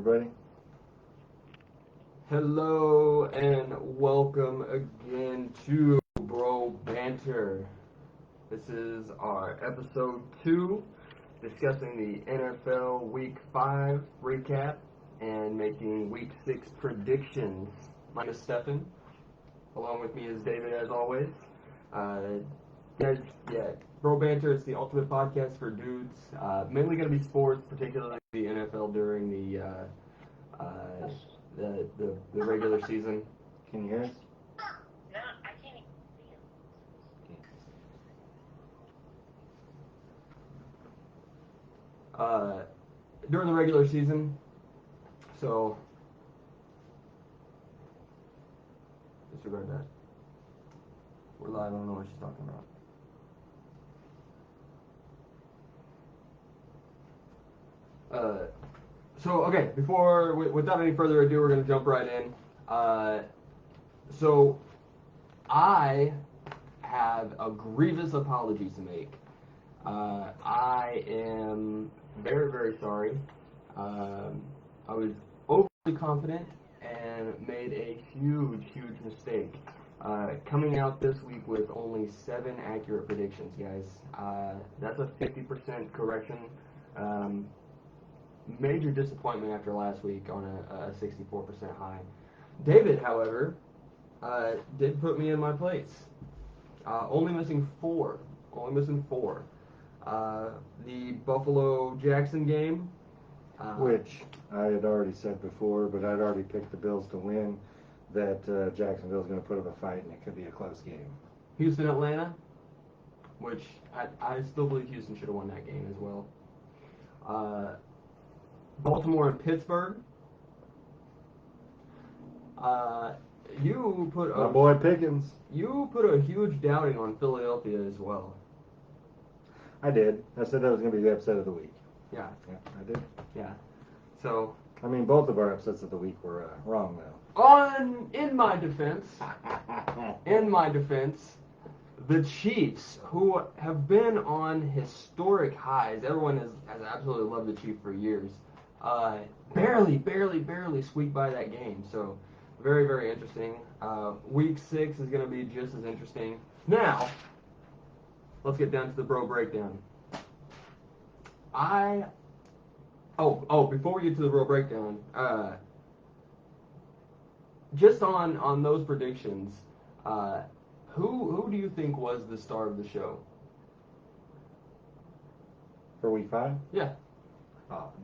everybody. Hello and welcome again to Banter. This is our episode 2, discussing the NFL Week 5 recap and making Week 6 predictions. My name is Stefan. Along with me is David, as always. Bro Banter is the ultimate podcast for dudes. Mainly going to be sports, particularly the NFL during the regular season. Can you hear us? No, I can't even see him. During the regular season. So disregard that. We're live. I don't know what she's talking about. Without any further ado, we're going to jump right in. So I have a grievous apology to make. I am very, very sorry. I was overly confident and made a huge mistake. Coming out this week with only 7 accurate predictions, guys. That's a 50% correction. Major disappointment after last week on a 64% high. David, however, did put me in my place. Only missing 4. The Buffalo-Jackson game. Which I had already said before, but I'd already picked the Bills to win. That Jacksonville's going to put up a fight, and it could be a close game. Houston-Atlanta, which I still believe Houston should have won that game as well. Baltimore and Pittsburgh. You put my boy Pickens. You put a huge doubting on Philadelphia as well. I did. I said that was going to be the upset of the week. Yeah, I did. Yeah. So. I mean, both of our upsets of the week were wrong, though. In my defense, the Chiefs, who have been on historic highs, everyone has absolutely loved the Chiefs for years, barely squeaked by that game. So, very, very interesting. Week 6 is going to be just as interesting. Now, let's get down to the bro breakdown. Before we get to the bro breakdown, just on those predictions, who do you think was the star of the show? For week 5? Yeah.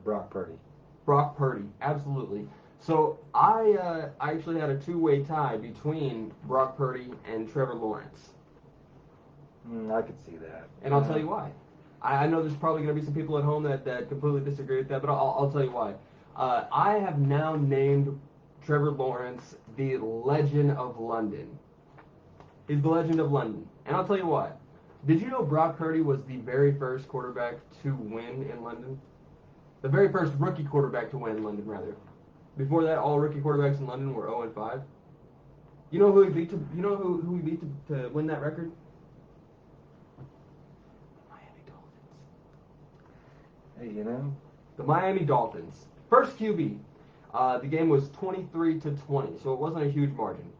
Brock Purdy. Brock Purdy, absolutely. So I actually had a 2-way tie between Brock Purdy and Trevor Lawrence. I could see that. And I'll tell you why. I know there's probably going to be some people at home that completely disagree with that, but I'll tell you why. I have now named Trevor Lawrence the Legend of London. He's the Legend of London. And I'll tell you why. Did you know Brock Purdy was the very first quarterback to win in London? The very first rookie quarterback to win in London, rather. Before that, all rookie quarterbacks in London were 0-5. You know who he beat to win that record? Hey, you know? The Miami Dolphins. First QB. The game was 23-20, so it wasn't a huge margin.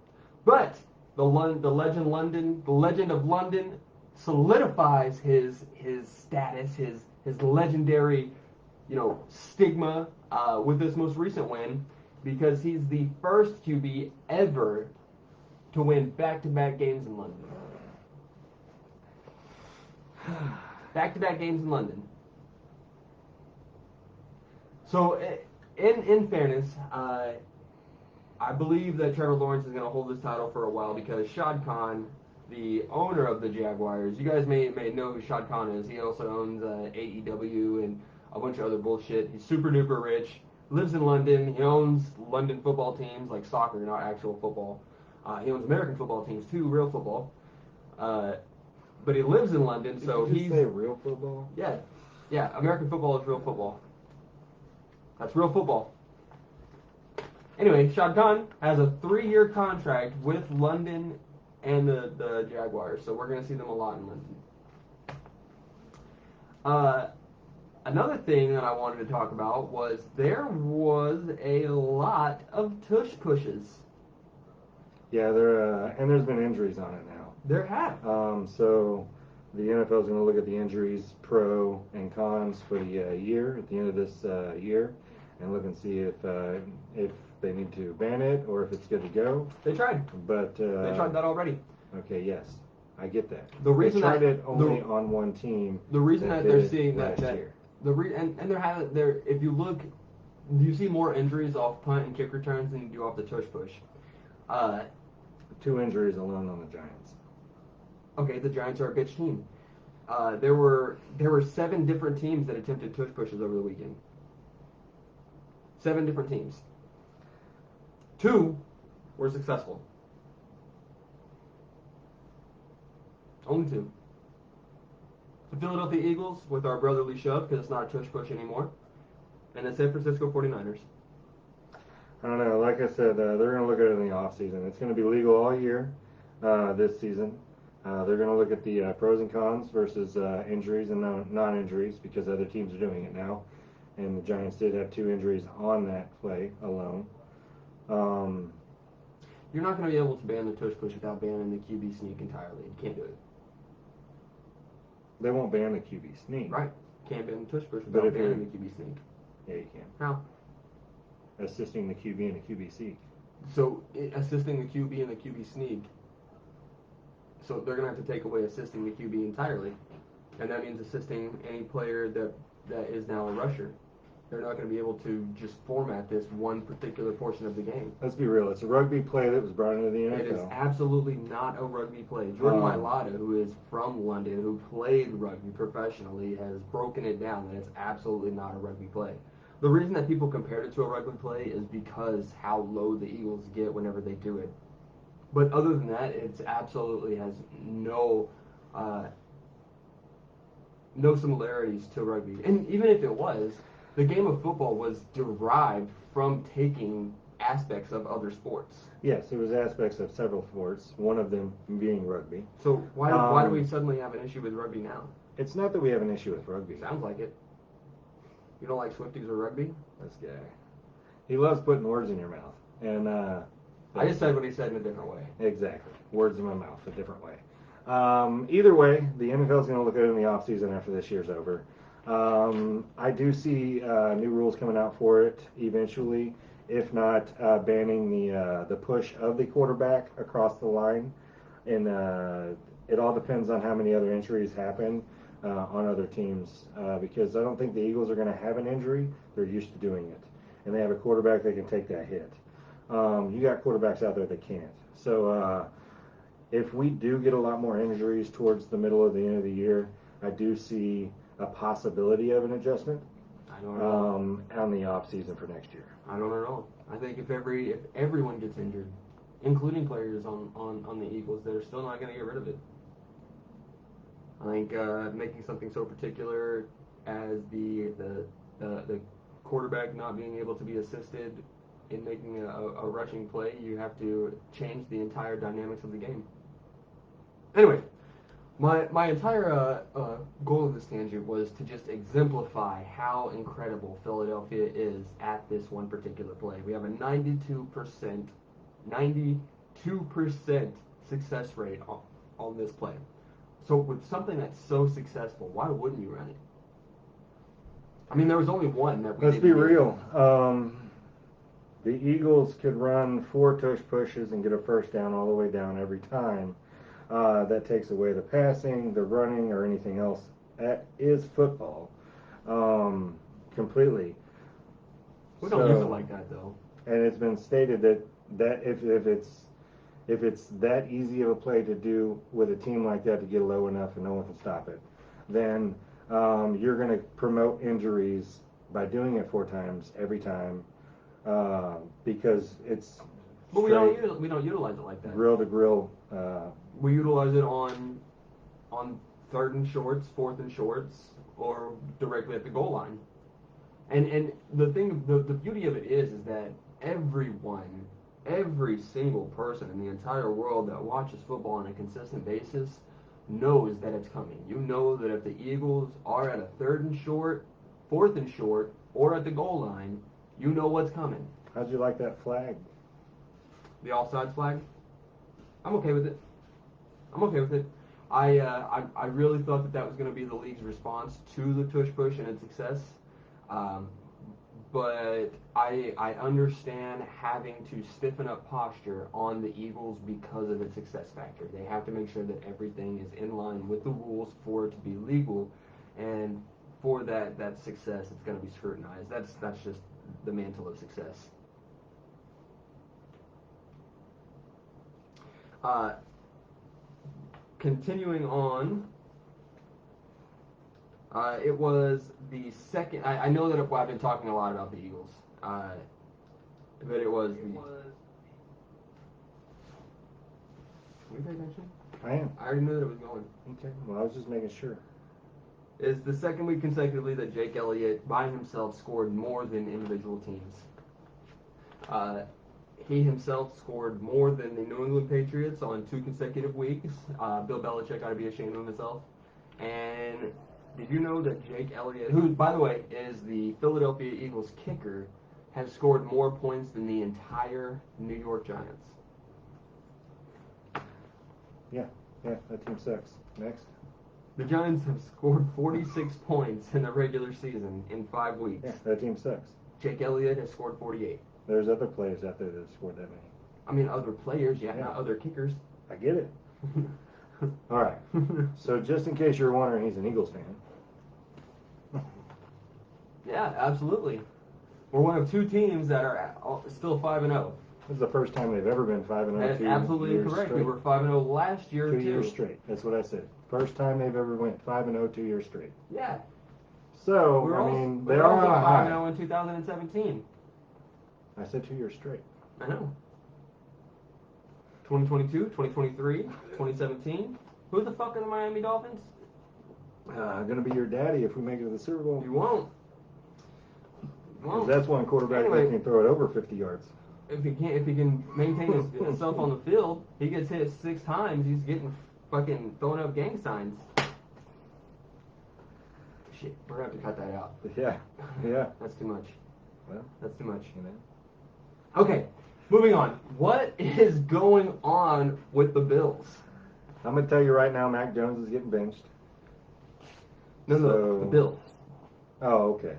But the Legend of London solidifies his status, his legendary, stigma with this most recent win, because he's the first QB ever to win back-to-back games in London. Back-to-back games in London. So, in fairness, I believe that Trevor Lawrence is going to hold this title for a while, because Shad Khan, the owner of the Jaguars, you guys may know who Shad Khan is. He also owns AEW and a bunch of other bullshit. He's super duper rich, lives in London. He owns London football teams, like soccer, not actual football. He owns American football teams too, real football. But he lives in London, so Did you say real football? Yeah, American football is real football. That's real football. Anyway, Shad Khan has a 3-year contract with London and the Jaguars, so we're going to see them a lot in London. Another thing that I wanted to talk about was there was a lot of tush pushes. Yeah, and there's been injuries on it now. There have. So the NFL is going to look at the injuries, pro and cons for the year at the end of this year, and look and see if they need to ban it or if it's good to go. They tried. But They tried that already. Okay, yes, I get that. The reason they tried that it only on one team. The reason that did they're it seeing last that year. and there if you look, you see more injuries off punt and kick returns than you do off the tush push. 2 injuries alone on the Giants. Okay, the Giants are a bitch team. There were 7 different teams that attempted tush pushes over the weekend. 7 different teams. 2 were successful. Only 2. The Philadelphia Eagles with our brotherly shove because it's not a tush push anymore, and the San Francisco 49ers. I don't know. Like I said, they're going to look at it in the off season. It's going to be legal all year this season. They're going to look at the pros and cons versus injuries and non-injuries because other teams are doing it now. And the Giants did have 2 injuries on that play alone. You're not going to be able to ban the tush push without banning the QB sneak entirely. You can't do it. They won't ban the QB sneak. Right. Can't ban the tush push But without if you're- banning the QB sneak. Yeah, you can. How? Assisting the QB and the QB So assisting the QB and the QB sneak. So they're going to have to take away assisting the QB entirely. And that means assisting any player that is now a rusher. They're not going to be able to just format this one particular portion of the game. Let's be real. It's a rugby play that was brought into the NFL. It is absolutely not a rugby play. Jordan Um, Mailata, who is from London, who played rugby professionally, has broken it down that it's absolutely not a rugby play. The reason that people compared it to a rugby play is because how low the Eagles get whenever they do it. But other than that, it absolutely has no similarities to rugby. And even if it was, the game of football was derived from taking aspects of other sports. Yes, it was aspects of several sports, one of them being rugby. So why do we suddenly have an issue with rugby now? It's not that we have an issue with rugby. Sounds like it. You don't like Swifties or rugby? This guy. He loves putting words in your mouth. And I just said what he said in a different way. Exactly. Words in my mouth, a different way. Either way, the NFL is going to look at it in the offseason after this year's over. I do see new rules coming out for it eventually, if not banning the push of the quarterback across the line. And it all depends on how many other injuries happen on other teams because I don't think the Eagles are going to have an injury. They're used to doing it. And they have a quarterback that can take that hit. You got quarterbacks out there that can't. So if we do get a lot more injuries towards the middle of the end of the year, I do see a possibility of an adjustment I don't know. on the off season for next year. I don't know. I think if everyone gets injured, including players on the Eagles, they're still not going to get rid of it. I think making something so particular as the quarterback not being able to be assisted in making a rushing play, you have to change the entire dynamics of the game. Anyway, my entire goal of this tangent was to just exemplify how incredible Philadelphia is at this one particular play. We have a 92% success rate on this play. So with something that's so successful, why wouldn't you run it? I mean, there was only one that we Let's be didn't do. real. The Eagles could run 4 tush pushes and get a first down all the way down every time. That takes away the passing, the running, or anything else. That is football, completely. We don't use it like that, though. And it's been stated that if it's that easy of a play to do with a team like that to get low enough and no one can stop it, then you're going to promote injuries by doing it 4 times every time because it's. But we don't utilize it like that. Grill to grill. We utilize it on 3rd and shorts, 4th and shorts, or directly at the goal line. And the thing, the beauty of it is that every single person in the entire world that watches football on a consistent basis knows that it's coming. You know that if the Eagles are at a 3rd and short, 4th and short, or at the goal line, you know what's coming. How'd you like that flag? The offsides flag. I'm okay with it. I'm okay with it. I really thought that was going to be the league's response to the tush push and its success. But I understand having to stiffen up posture on the Eagles because of its success factor. They have to make sure that everything is in line with the rules for it to be legal, and for that success, it's going to be scrutinized. That's just the mantle of success. Continuing on, it was the second. I know that I've been talking a lot about the Eagles, but it was. Can you pay attention? I am. I already knew that it was going. Okay. Well, I was just making sure. It's the second week consecutively that Jake Elliott, by himself, scored more than individual teams. He himself scored more than the New England Patriots on 2 consecutive weeks. Bill Belichick ought to be ashamed of himself. And did you know that Jake Elliott, who, by the way, is the Philadelphia Eagles kicker, has scored more points than the entire New York Giants? Yeah, that team sucks. Next. The Giants have scored 46 points in the regular season in 5 weeks. Yeah, that team sucks. Jake Elliott has scored 48. There's other players out there that have scored that many. I mean, other players, yeah. Not other kickers. I get it. All right. So just in case you're wondering, he's an Eagles fan. Yeah, absolutely. We're one of 2 teams that are still 5-0. This is the first time they've ever been 5-0. That's absolutely correct. We were 5-0 last year, 2 years straight. That's what I said. First time they've ever went 5-0 2 years straight. Yeah. So, We were they are also on a high. 5-0 in 2017. I said 2 years straight. I know. 2022, 2023, 2017. Who the fuck are the Miami Dolphins? Gonna be your daddy if we make it to the Super Bowl. You won't. Because that's one quarterback that can throw it over 50 yards. If he can maintain himself on the field, he gets hit 6 times. He's getting fucking throwing up gang signs. Shit, we're gonna have to cut that out. Yeah. That's too much. Well, that's too much. You know. Okay, moving on. What is going on with the Bills? I'm gonna tell you right now, Mac Jones is getting benched. No, the Bills. Oh, okay.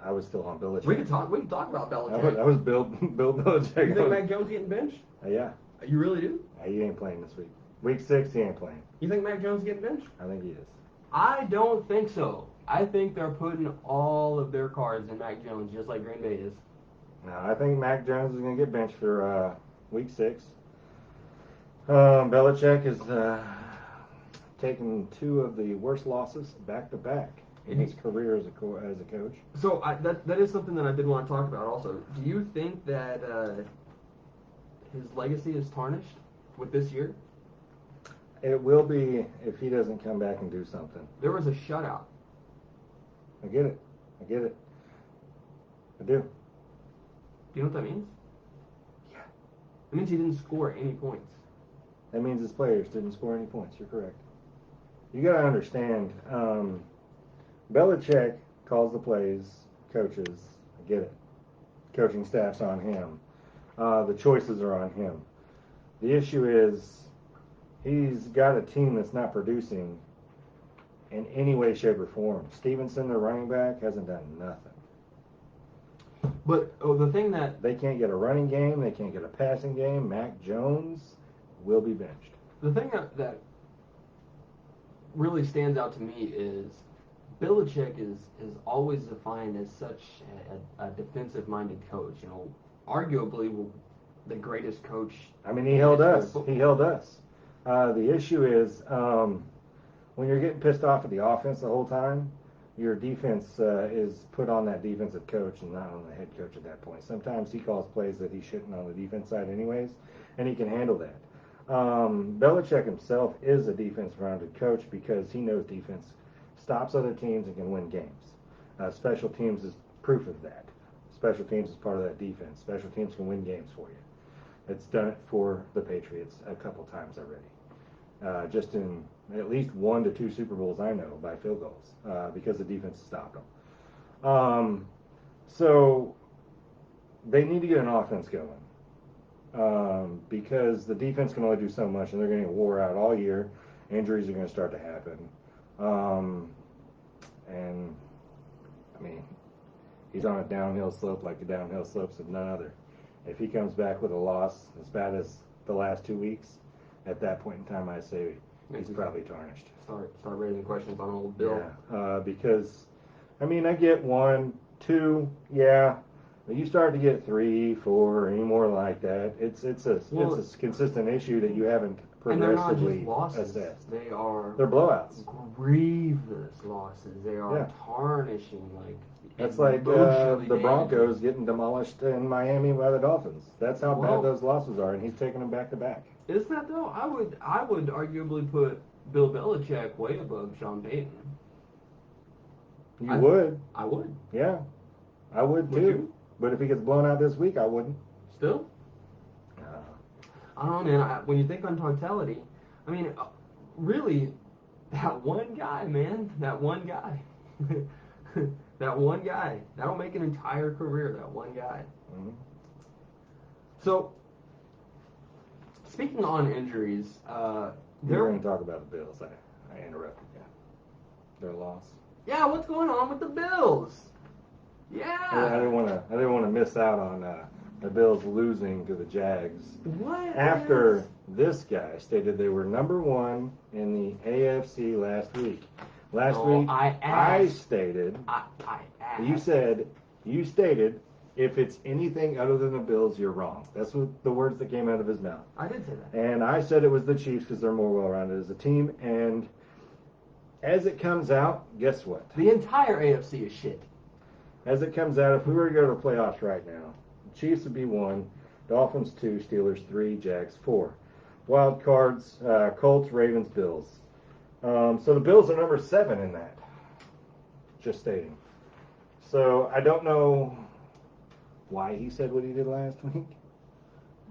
I was still on Belichick. We can talk about Belichick. I was Bill Belichick. You think Mac Jones getting benched? Yeah. You really do? He ain't playing this week. Week 6, he ain't playing. You think Mac Jones getting benched? I think he is. I don't think so. I think they're putting all of their cards in Mac Jones, just like Green Bay is. No, I think Mac Jones is going to get benched for Week 6. Belichick has taken 2 of the worst losses back-to-back in his career as a coach. So that is something that I did want to talk about also. Do you think that his legacy is tarnished with this year? It will be if he doesn't come back and do something. There was a shutout. I get it. I do. Do you know what that means? Yeah. It means he didn't score any points. That means his players didn't score any points. You're correct. You got to understand, Belichick calls the plays, coaches. I get it. Coaching staff's on him. The choices are on him. The issue is he's got a team that's not producing in any way, shape, or form. Stevenson, their running back, hasn't done nothing. But the thing that... They can't get a running game. They can't get a passing game. Mac Jones will be benched. The thing that really stands out to me is Belichick is always defined as such a defensive-minded coach. You know, arguably the greatest coach. I mean, he held us. He held us. The issue is when you're getting pissed off at the offense the whole time, your defense is put on that defensive coach and not on the head coach at that point. Sometimes he calls plays that he shouldn't on the defense side anyways, and he can handle that. Belichick himself is a defense-minded coach because he knows defense stops other teams and can win games. Special teams is proof of that. Special teams is part of that defense. Special teams can win games for you. It's done it for the Patriots a couple times already. Just in at least 1 to 2 Super Bowls I know by field goals because the defense stopped them. So they need to get an offense going. Because the defense can only do so much, and they're going to get wore out all year. Injuries are going to start to happen. And, I mean, he's on a downhill slope like the downhill slopes of none other. If he comes back with a loss as bad as the last 2 weeks, at that point in time, I say he's probably tarnished. Start raising questions on old Bill. Yeah, because, I mean, I get 1, 2, yeah. But you start to get 3, 4, any more like that. It's a consistent issue that you haven't progressively and they're not just losses. assessed. They're blowouts. Grievous losses. They are tarnishing, like. That's like the Broncos getting demolished in Miami by the Dolphins. That's how bad those losses are, and he's taking them back to back. Is that though? I would arguably put Bill Belichick way above Sean Payton. You would? I would. Yeah, I would too. You? But if he gets blown out this week, I wouldn't. Still? I don't know, man. When you think on totality, I mean, really, that one guy, man. That one guy. That one guy. That'll make an entire career, that one guy. Mm-hmm. So, speaking on injuries, we're going to talk about the Bills. I interrupted you. Their loss. Yeah, what's going on with the Bills? Yeah. I didn't want to miss out on the Bills losing to the Jags. What? After this guy stated they were number 1 in the AFC last week. Last week, I stated. I asked. You stated, if it's anything other than the Bills, you're wrong. That's what the words that came out of his mouth. I did say that. And I said it was the Chiefs because they're more well-rounded as a team. And as it comes out, guess what? The entire AFC is shit. As it comes out, if we were to go to the playoffs right now, Chiefs would be 1, Dolphins 2, Steelers 3, Jags 4. Wild cards, Colts, Ravens, Bills. So the Bills are number 7 in that. Just stating. So I don't know why he said what he did last week,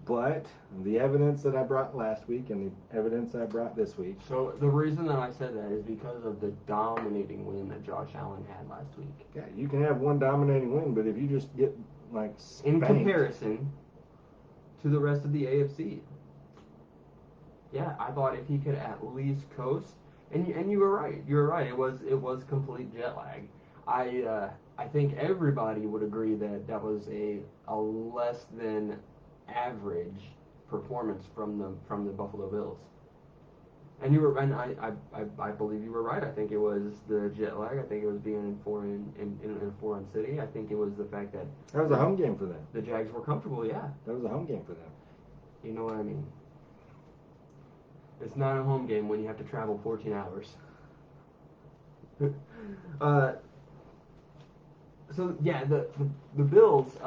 but the evidence that I brought last week and the evidence I brought this week. So the reason that I said that is because of the dominating win that Josh Allen had last week. Yeah, you can have one dominating win, but if you just get like spanked, in comparison to the rest of the AFC. Yeah, I thought if he could at least coast, and you were right. You were right. It was complete jet lag. I think everybody would agree that that was a less than average performance from the Buffalo Bills. And I believe you were right. I think it was the jet lag. I think it was being in a foreign city. I think it was the fact that was a home game for them. The Jags were comfortable. Yeah, that was a home game for them. You know what I mean? It's not a home game when you have to travel 14 hours. So yeah, the Bills.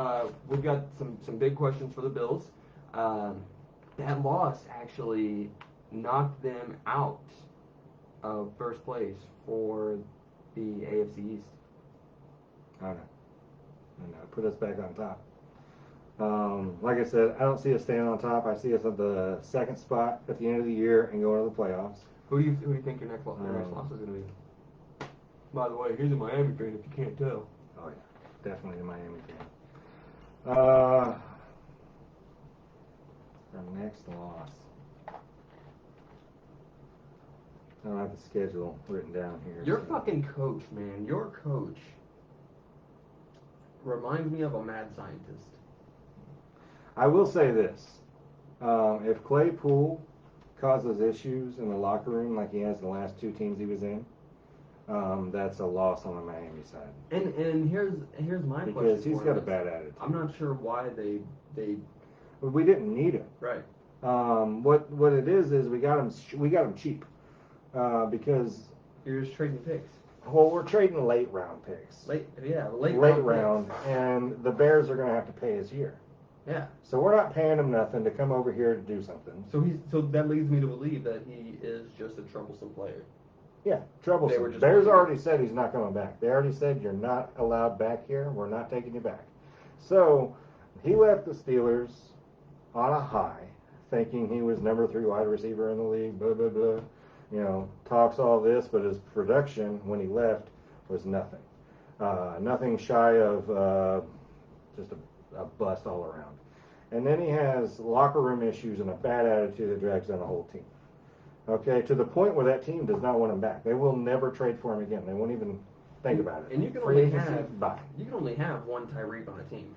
We've got some big questions for the Bills. That loss actually knocked them out of first place for the AFC East. I know. Put us back on top. Like I said, I don't see us staying on top. I see us at the 2nd spot at the end of the year and going to the playoffs. Who do you think your next loss is going to be? By the way, here's a Miami fan if you can't tell. Oh yeah, definitely a Miami fan. Our next loss. I don't have the schedule written down here. Your fucking coach, man. Your coach reminds me of a mad scientist. I will say this. If Claypool causes issues in the locker room like he has the last 2 teams he was in, that's a loss on the Miami side. And here's my question. Because he's got a bad attitude. I'm not sure why they we didn't need him. Right. What it is we got him cheap. Because you're just trading picks. Well, we're trading late round picks. Late round, and the Bears are going to have to pay his year. Yeah. So we're not paying him nothing to come over here to do something. So that leads me to believe that he is just a troublesome player. Yeah, troublesome. Bears already said he's not coming back. They already said you're not allowed back here. We're not taking you back. So he left the Steelers on a high, thinking he was number 3 wide receiver in the league. Blah blah blah. Talks all this, but his production when he left was nothing. Nothing shy of just a bust all around. And then he has locker room issues and a bad attitude that drags down the whole team. Okay, to the point where that team does not want him back. They will never trade for him again. They won't even think about it. And you can Free only agency, have bye. one Tyreek on a team.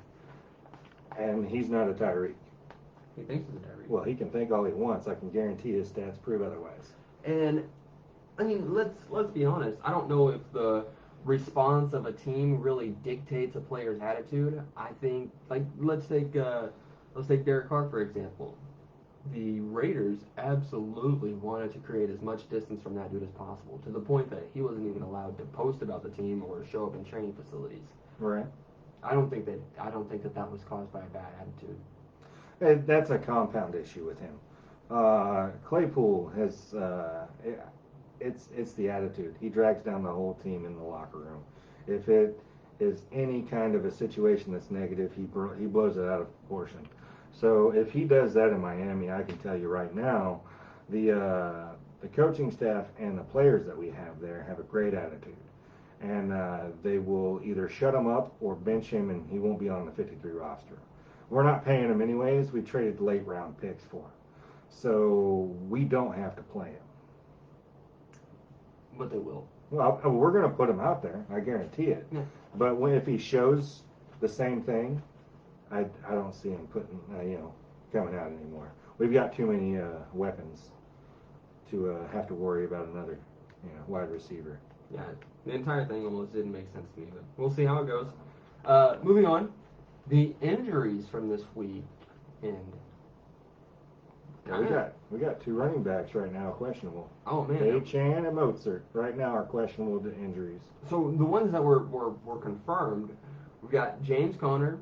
And he's not a Tyreek. He thinks he's a Tyreek. Well, he can think all he wants. I can guarantee his stats prove otherwise. And I mean, let's be honest. I don't know if the response of a team really dictates a player's attitude. I think, like, let's take Derek Carr for example. The Raiders absolutely wanted to create as much distance from that dude as possible, to the point that he wasn't even allowed to post about the team or show up in training facilities. Right. I don't think that was caused by a bad attitude. That's a compound issue with him. Claypool has it's the attitude. He drags down the whole team in the locker room. If it is any kind of a situation that's negative, he blows it out of proportion. So if he does that in Miami, I can tell you right now, the coaching staff and the players that we have there have a great attitude, and they will either shut him up or bench him, and he won't be on the 53 roster. We're not paying him anyways. We traded late round picks for him, so we don't have to play him. But they will. Well, we're going to put him out there. I guarantee it. Yeah. But if he shows the same thing, I don't see him putting coming out anymore. We've got too many weapons to have to worry about another wide receiver. Yeah, the entire thing almost didn't make sense to me, but we'll see how it goes. Moving on, the injuries from this week end. Yeah, we got two running backs right now questionable. Oh man, Dave Chan and Mozart right now are questionable to injuries. So the ones that were confirmed, we got James Conner,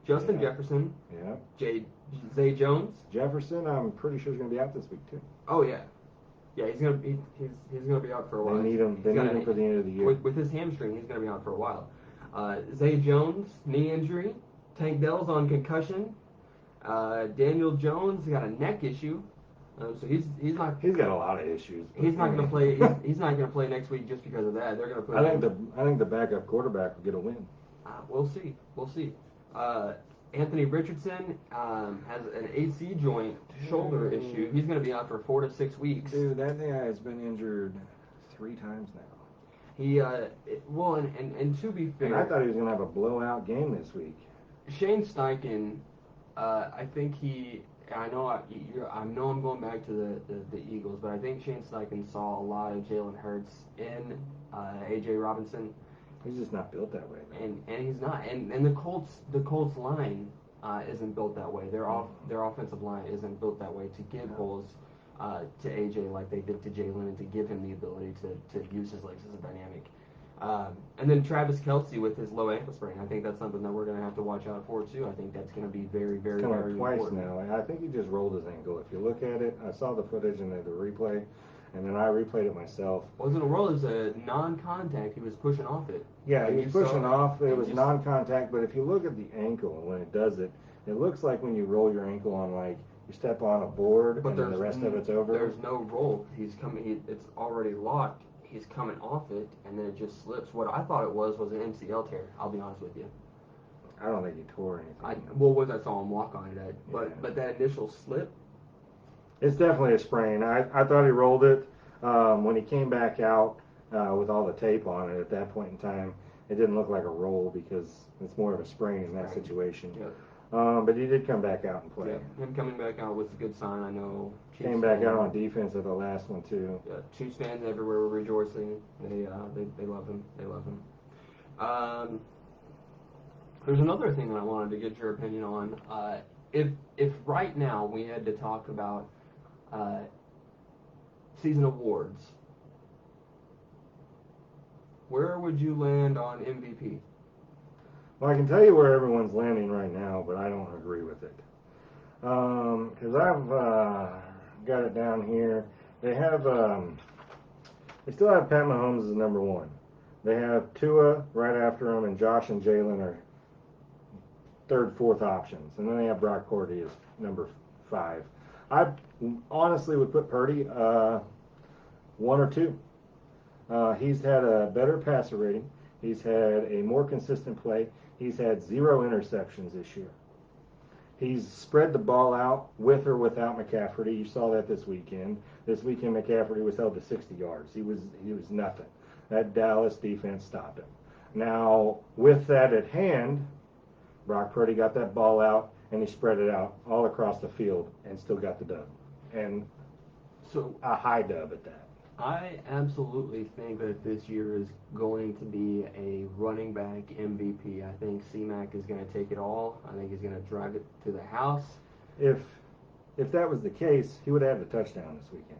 Justin Jefferson, Zay Jones. Jefferson, I'm pretty sure is going to be out this week too. Oh yeah, he's gonna be out for a while. They need him for the end of the year. With his hamstring, he's gonna be out for a while. Zay Jones, knee injury. Tank Dell's on concussion. Daniel Jones got a neck issue, so he's not. He's got a lot of issues. He's not going to play. He's not going to play next week just because of that. They're going to play. I think the backup quarterback will get a win. We'll see. Anthony Richardson has an AC joint shoulder issue. He's going to be out for 4 to 6 weeks. Dude, that guy has been injured 3 times now. He and to be fair, and I thought he was going to have a blowout game this week. Shane Steichen. I think I know I'm going back to the Eagles, but I think Shane Steichen saw a lot of Jalen Hurts in A.J. Robinson. He's just not built that way, man. And he's not. And the Colts line isn't built that way. Their offensive line isn't built that way to give holes to A.J. like they did to Jalen, and to give him the ability to use his legs as a dynamic. And then Travis Kelce with his low ankle sprain. I think that's something that we're going to have to watch out for too. I think that's going to be very, very, very twice important. now. I think he just rolled his ankle. If you look at it, I saw the footage and the replay, and then I replayed it myself. Wasn't a roll. It was a non-contact. He was pushing off it. Yeah, he was pushing off. It was non-contact, but if you look at the ankle and when it does it, it looks like when you roll your ankle on you step on a board, but then the rest of it's over. There's no roll. He's coming. It's already locked. He's coming off it, and then it just slips. What I thought it was an MCL tear. I'll be honest with you. I don't think he tore anything. What I saw him walk on it, but that initial slip. It's definitely a sprain. I thought he rolled it when he came back out with all the tape on it. At that point in time, it didn't look like a roll because it's more of a sprain in that situation. Yep. But he did come back out and play. Yeah, him coming back out was a good sign. I know. Came back out on defense at the last one too. Yeah, Chiefs fans everywhere were rejoicing. They love him. They love him. There's another thing that I wanted to get your opinion on. If right now we had to talk about season awards, where would you land on MVP? Well, I can tell you where everyone's landing right now, but I don't agree with it. Because I've got it down here. They still have Pat Mahomes as number 1. They have Tua right after him, and Josh and Jalen are 3rd, 4th options. And then they have Brock Purdy as number 5. I honestly would put Purdy 1 or 2. He's had a better passer rating. He's had a more consistent play. He's had 0 interceptions this year. He's spread the ball out with or without McCaffrey. You saw that this weekend. This weekend, McCaffrey was held to 60 yards. He was nothing. That Dallas defense stopped him. Now, with that at hand, Brock Purdy got that ball out and he spread it out all across the field and still got the dub. And So a high dub at that. I absolutely think that this year is going to be a running back MVP. I think C-Mac is going to take it all. I think he's going to drive it to the house. If that was the case, he would have the touchdown this weekend.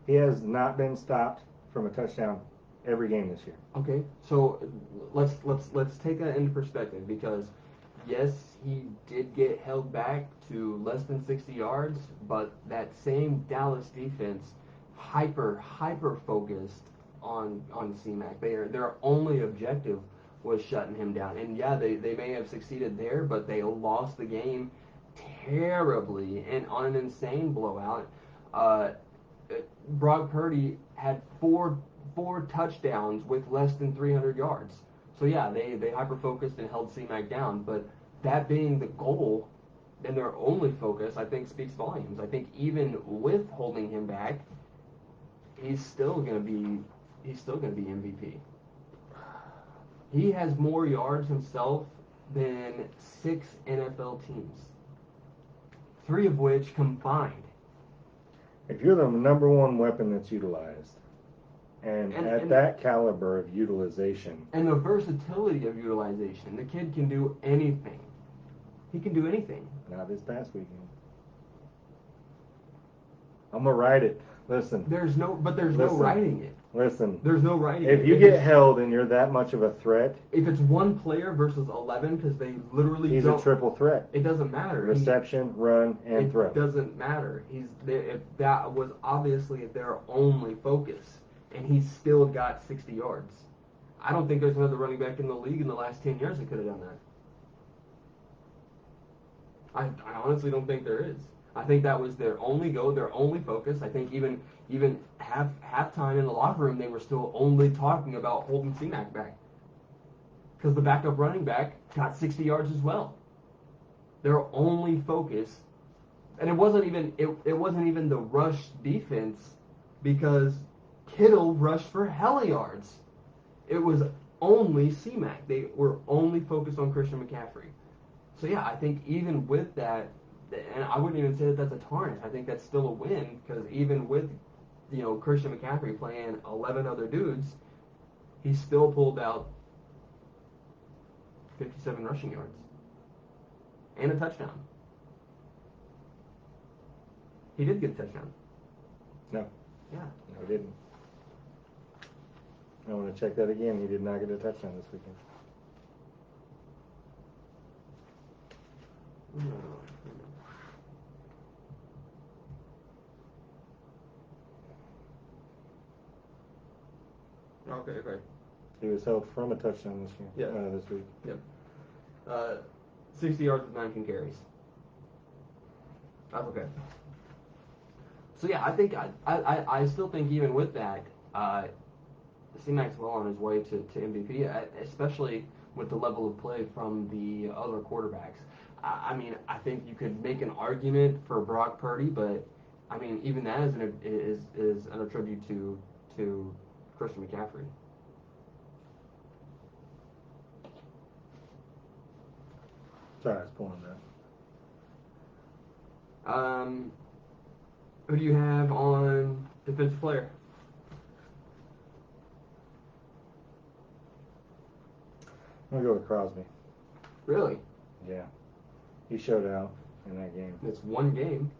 He has not been stopped from a touchdown every game this year. Okay, so let's take that into perspective because yes, he did get held back to less than 60 yards, but that same Dallas defense hyper focused on C-Mac. Their only objective was shutting him down. And yeah, they may have succeeded there, but they lost the game terribly and on an insane blowout. Brock Purdy had four touchdowns with less than 300 yards. So yeah, they hyper focused and held C-Mac down, but that being the goal and their only focus, I think speaks volumes. I think even with holding him back, he's still gonna be MVP. He has more yards himself than 6 NFL teams, 3 of which combined. If you're the number one weapon that's utilized, and at that caliber of utilization, And the versatility of utilization, the kid can do anything. He can do anything. not this past weekend. I'm gonna ride it. Listen, There's no Listen. writing it. listen. There's no writing it. If you get held and you're that much of a threat, If it's one player versus 11, because they literally he's don't, a triple threat. it doesn't matter. Reception, run, and It throw. doesn't matter. If that was obviously their only focus, and he's still got 60 yards. I don't think there's another running back in the league in the last 10 years that could have done that. I honestly don't think there is. I think that was their only go, their only focus. I think even halftime in the locker room, they were still only talking about holding C-Mac back. Because the backup running back got 60 yards as well. Their only focus, and it wasn't even the rush defense, because Kittle rushed for hella yards. It was only C-Mac. They were only focused on Christian McCaffrey. So yeah, I think even with that, and I wouldn't even say that that's a tarnish. I think that's still a win, because even with Christian McCaffrey playing 11 other dudes, he still pulled out 57 rushing yards and a touchdown. He did get a touchdown. No. Yeah. No, he didn't. I want to check that again. He did not get a touchdown this weekend. Okay. He was held from a touchdown this year. Yeah. This week. Yep. 60 yards with 19 carries. That's okay. So yeah, I think I still think even with that, C-Mac's well on his way to MVP, especially with the level of play from the other quarterbacks. I mean, I think you could make an argument for Brock Purdy, but I mean, even that is an attribute to Christian McCaffrey. Sorry, I was pulling that. Who do you have on defensive player? I'm gonna go with Crosby. Really? Yeah, he showed out in that game. It's one game.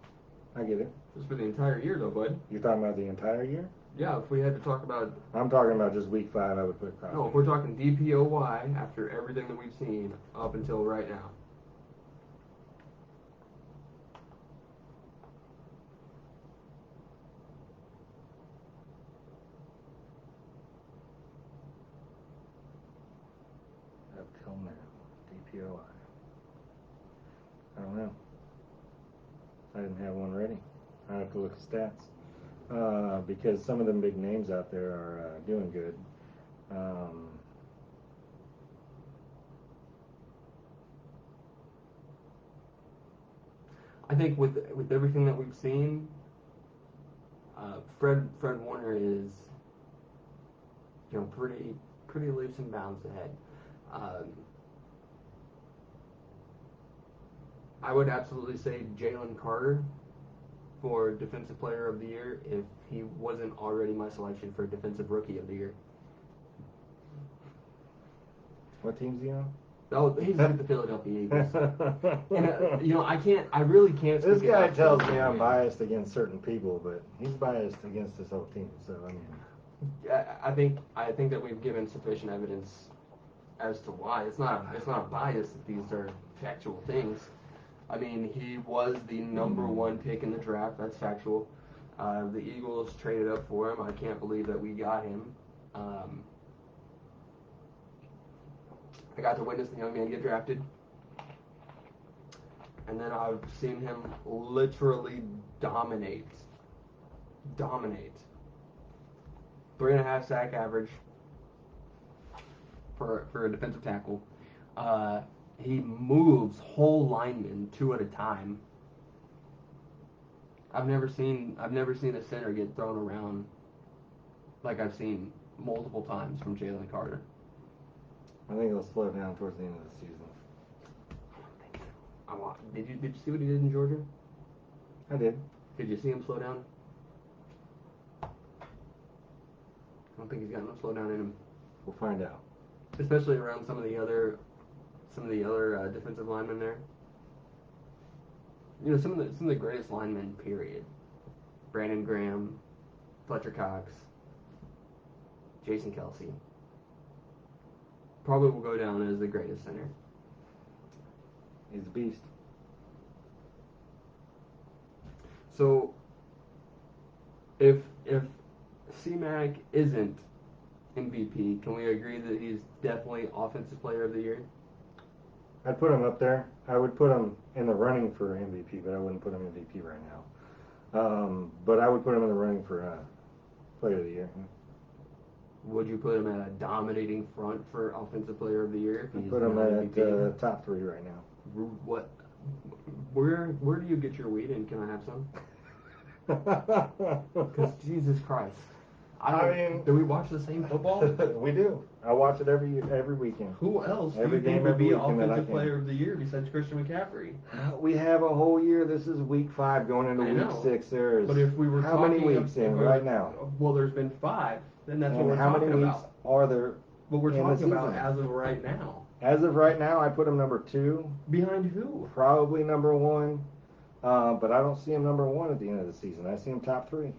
I get it. Just for the entire year, though, bud. You're talking about the entire year? Yeah, if we had to talk about... I'm talking about just week 5. I would put Crosby. No, if we're talking DPOY after everything that we've seen up until right now. Up till now, DPOI. I don't know. I didn't have one ready. I have to look at stats. Because some of them big names out there are doing good. think with everything that we've seen, Fred Warner is, pretty leaps and bounds ahead. I would absolutely say Jalen Carter for Defensive Player of the Year if he wasn't already my selection for Defensive Rookie of the Year. What team's he on? Oh, he's with the Philadelphia Eagles. And, I really can't. This speak guy about tells Philly, me I'm man. biased against certain people, but he's biased against his whole team. So I mean, I think that we've given sufficient evidence as to why. It's not a bias. These are factual things. I mean, he was the number one pick in the draft. That's factual. The Eagles traded up for him. I can't believe that we got him. I got to witness the young man get drafted. And then I've seen him literally dominate. 3.5 sack average for a defensive tackle. He moves whole linemen 2 at a time. I've never seen a center get thrown around like I've seen multiple times from Jalen Carter. I think he'll slow down towards the end of the season. Did you see what he did in Georgia? I did. Did you see him slow down? I don't think he's got no slow down in him. We'll find out. Especially around some of the other defensive linemen there. Some of the greatest linemen. Period. Brandon Graham, Fletcher Cox, Jason Kelsey. Probably will go down as the greatest center. He's a beast. So, if C-Mac isn't MVP, can we agree that he's definitely Offensive Player of the Year? I'd put him up there. I would put him in the running for MVP, but I wouldn't put him MVP right now. But I would put him in the running for Player of the Year. Would you put him at a dominating front for Offensive Player of the Year? If I'd he's put him not at MVP? top 3 right now. What? Where do you get your weed in? Can I have some? Because Jesus Christ, do we watch the same football? We do. I watch it every weekend. Who else do Every you think game, would every be weekend that I Offensive can. Player of the Year besides Christian McCaffrey? We have a whole year. This is week 5 going into I week know. 6. There is But if we were how many talking weeks of- in right now? Well, there's been 5. Then that's what And we're how talking many weeks about. are there? But we're in the talking about season? as of right now. As of right now, I put him number 2, Behind who? probably number 1. But I don't see him number 1 at the end of the season. I see him top 3.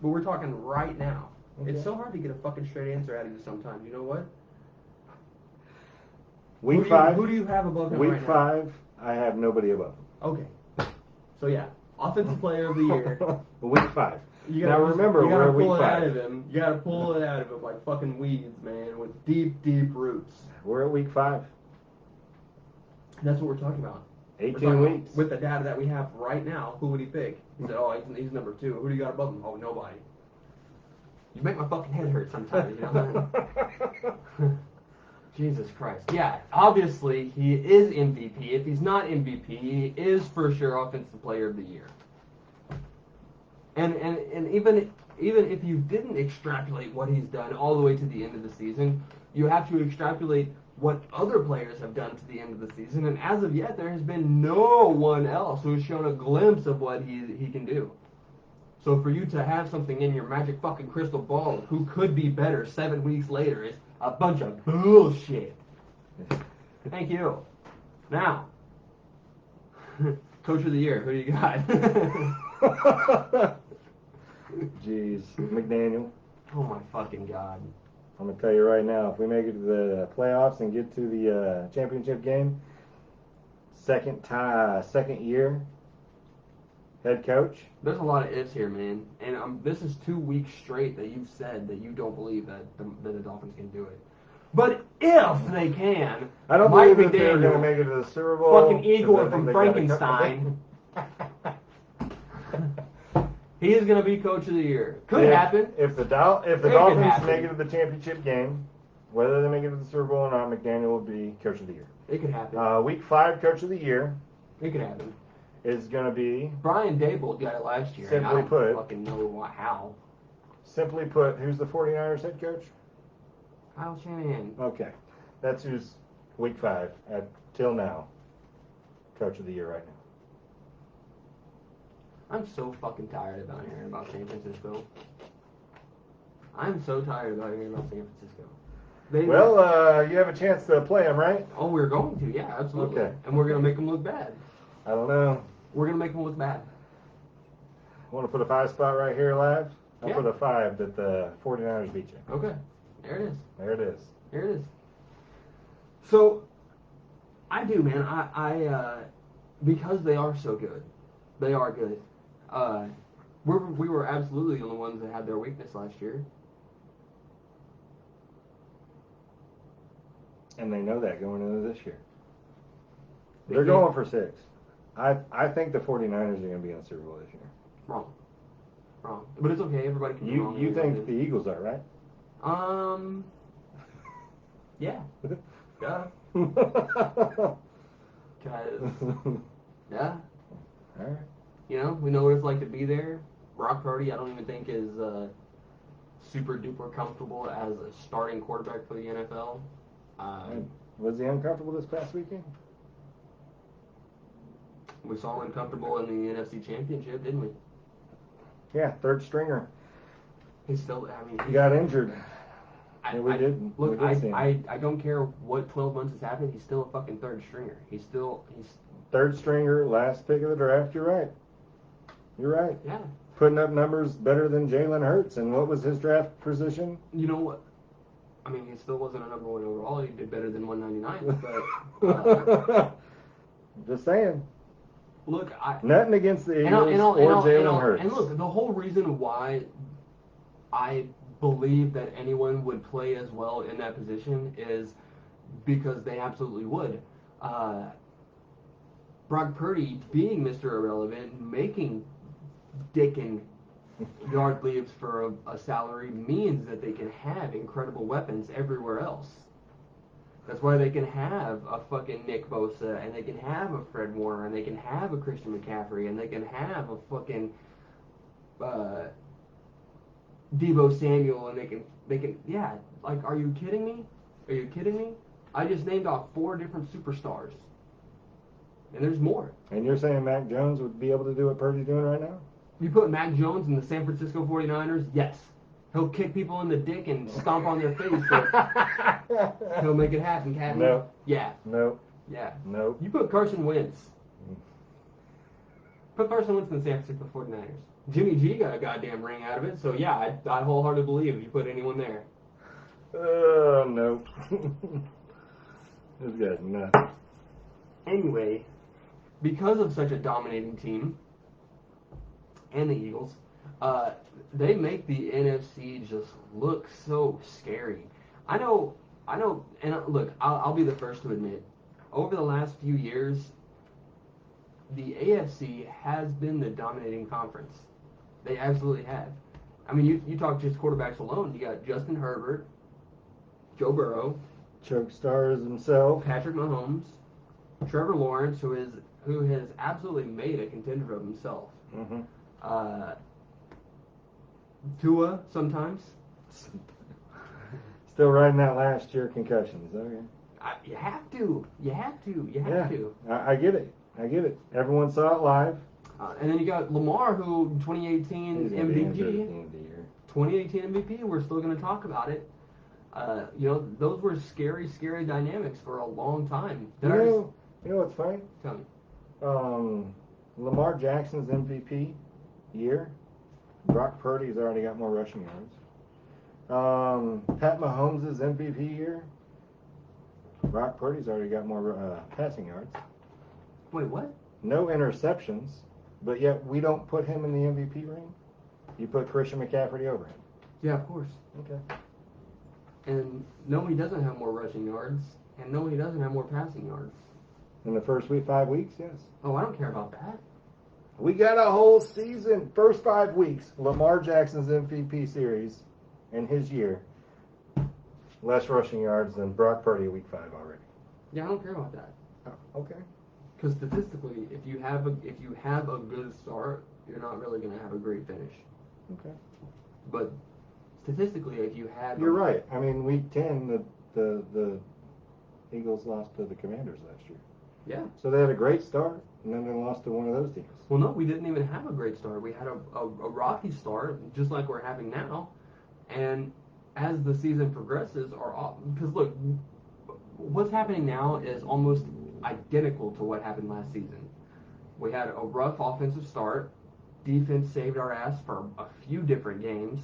But we're talking right now. Okay. It's so hard to get a fucking straight answer out of you sometimes. You know what? Week Who do you- 5. Who do you have above him Week right now? 5. I have nobody above him. Okay. So yeah, Offensive Player of the Year. Week 5. You Now remember, you gotta we're week pull it 5. out of him. You gotta pull it out of him like fucking weeds, man, with deep, deep roots. We're at week 5. That's what we're talking about. We're 18 talking about weeks. with the data that we have right now, who would he pick? He said, "Oh, he's number 2. Who do you got above him? Oh, nobody." You make my fucking head hurt sometimes. You know that? Jesus Christ. Yeah, obviously he is MVP. If he's not MVP, he is for sure Offensive Player of the Year. And even if you didn't extrapolate what he's done all the way to the end of the season, you have to extrapolate what other players have done to the end of the season. And as of yet, there has been no one else who has shown a glimpse of what he can do. So for you to have something in your magic fucking crystal ball, who could be better 7 weeks later, is a bunch of bullshit. Thank you. Now, Coach of the Year, who do you got? Jeez, McDaniel. Oh my fucking God. I'm gonna tell you right now, if we make it to the playoffs and get to the championship game, second year head coach. There's a lot of ifs here, man. And this is 2 weeks straight that you've said that you don't believe that the Dolphins can do it. But if they can, I don't Mike believe that they're gonna McDaniel, make it to the Super Bowl. fucking 'cause I Igor think from they gotta Frankenstein, come- he is going to be Coach of the Year. Could happen. If the It Dolphins could happen. make it to the championship game, whether they make it to the Super Bowl or not, McDaniel will be Coach of the Year. It could happen. Week 5, Coach of the Year. It could happen. is going to be, Brian Dable got it last year, and I Simply don't put- fucking know how. simply put, who's the 49ers head coach? Kyle Shanahan. Okay. That's who's week 5 till now. Coach of the year right now. I'm so fucking tired about hearing about San Francisco. I'm so tired about hearing about San Francisco. Well, you have a chance to play them, right? Oh, we're going to, yeah, absolutely. Okay. And we're going to make them look bad. I don't know. We're going to make them look bad. Want to put a 5 spot right here live? I'll Yeah. put a 5 that the 49ers beat you. Okay. There it is. There it is. There it is. So, I do, man. I because they are so good. They are good. We were absolutely the only ones that had their weakness last year. And they know that going into this year. They They're can't- going for 6. I think the 49ers are going to be in the Super Bowl this year. Wrong. But it's okay. Everybody can be wrong. You think the Everybody Eagles are, right? is. Yeah. Duh. Because, yeah. All right. You know, we know what it's like to be there. Brock Purdy, I don't even think is super duper comfortable as a starting quarterback for the NFL. Was he uncomfortable this past weekend? We saw him comfortable in the NFC Championship, didn't we? Yeah, third stringer. He's still, I mean, He got injured. I, Yeah, we I- did. Look, We did see him. I don't care what 12 months has happened. He's still a fucking third stringer. He's Third stringer, last pick of the draft. You're right. You're right. yeah. Putting up numbers better than Jalen Hurts. And what was his draft position? You know what? I mean, he still wasn't a number 1 overall. He did better than 199. But Just saying. look, Nothing against the Eagles and or Jalen Hurts. And look, the whole reason why I believe that anyone would play as well in that position is because they absolutely would. Brock Purdy being Mr. Irrelevant, making dickin' yard leaves for a salary means that they can have incredible weapons everywhere else. That's why they can have a fucking Nick Bosa, and they can have a Fred Warner, and they can have a Christian McCaffrey, and they can have a fucking Deebo Samuel, and they can yeah. Like, are you kidding me? Are you kidding me? I just named off 4 different superstars, and there's more. And you're saying Mac Jones would be able to do what Purdy's doing right now? You put Mac Jones in the San Francisco 49ers, yes. He'll kick people in the dick and stomp on their face, but he'll make it happen, Captain. No. Yeah. No. Yeah. No. You put Carson Wentz. Put Carson Wentz in the San Francisco 49ers. Jimmy G got a goddamn ring out of it, so yeah, I wholeheartedly believe you put anyone there. No. This guy's nuts. Anyway, because of such a dominating team, and the Eagles, they make the NFC just look so scary. I know, and look, I'll be the first to admit, over the last few years, the AFC has been the dominating conference. They absolutely have. I mean, you talk just quarterbacks alone. You got Justin Herbert, Joe Burrow, Choke stars himself. Patrick Mahomes, Trevor Lawrence, who has absolutely made a contender of himself. Mm-hmm. Tua sometimes. Still riding that last year concussions. Okay. You have to. You have to. You have Yeah. to. I get it. I get it. Everyone saw it live. And then you got Lamar, who 2018 He's gonna be injured at the MVP. end of the year. 2018 MVP. We're still going to talk about it. You know, those were scary, scary dynamics for a long time. You know what's funny? Tell me. Lamar Jackson's MVP year. Brock Purdy's already got more rushing yards. Pat Mahomes' MVP year. Brock Purdy's already got more passing yards. Wait, what? No interceptions, but yet we don't put him in the MVP ring. You put Christian McCaffrey over him. Yeah, of course. Okay. And no, he doesn't have more rushing yards. And no, he doesn't have more passing yards. In the first 5 weeks, yes. Oh, I don't care about that. We got a whole season, first 5 weeks. Lamar Jackson's MVP series in his year. Less rushing yards than Brock Purdy week 5 already. Yeah, I don't care about that. Oh, okay. Because statistically, if you have a good start, you're not really going to have a great finish. Okay. But statistically, if you have You're right. I mean, week 10, the Eagles lost to the Commanders last year. Yeah. So they had a great start, and then they lost to one of those teams. Well, no, we didn't even have a great start. We had a rocky start, just like we're having now. And as the season progresses, because look, what's happening now is almost identical to what happened last season. We had a rough offensive start. Defense saved our ass for a few different games.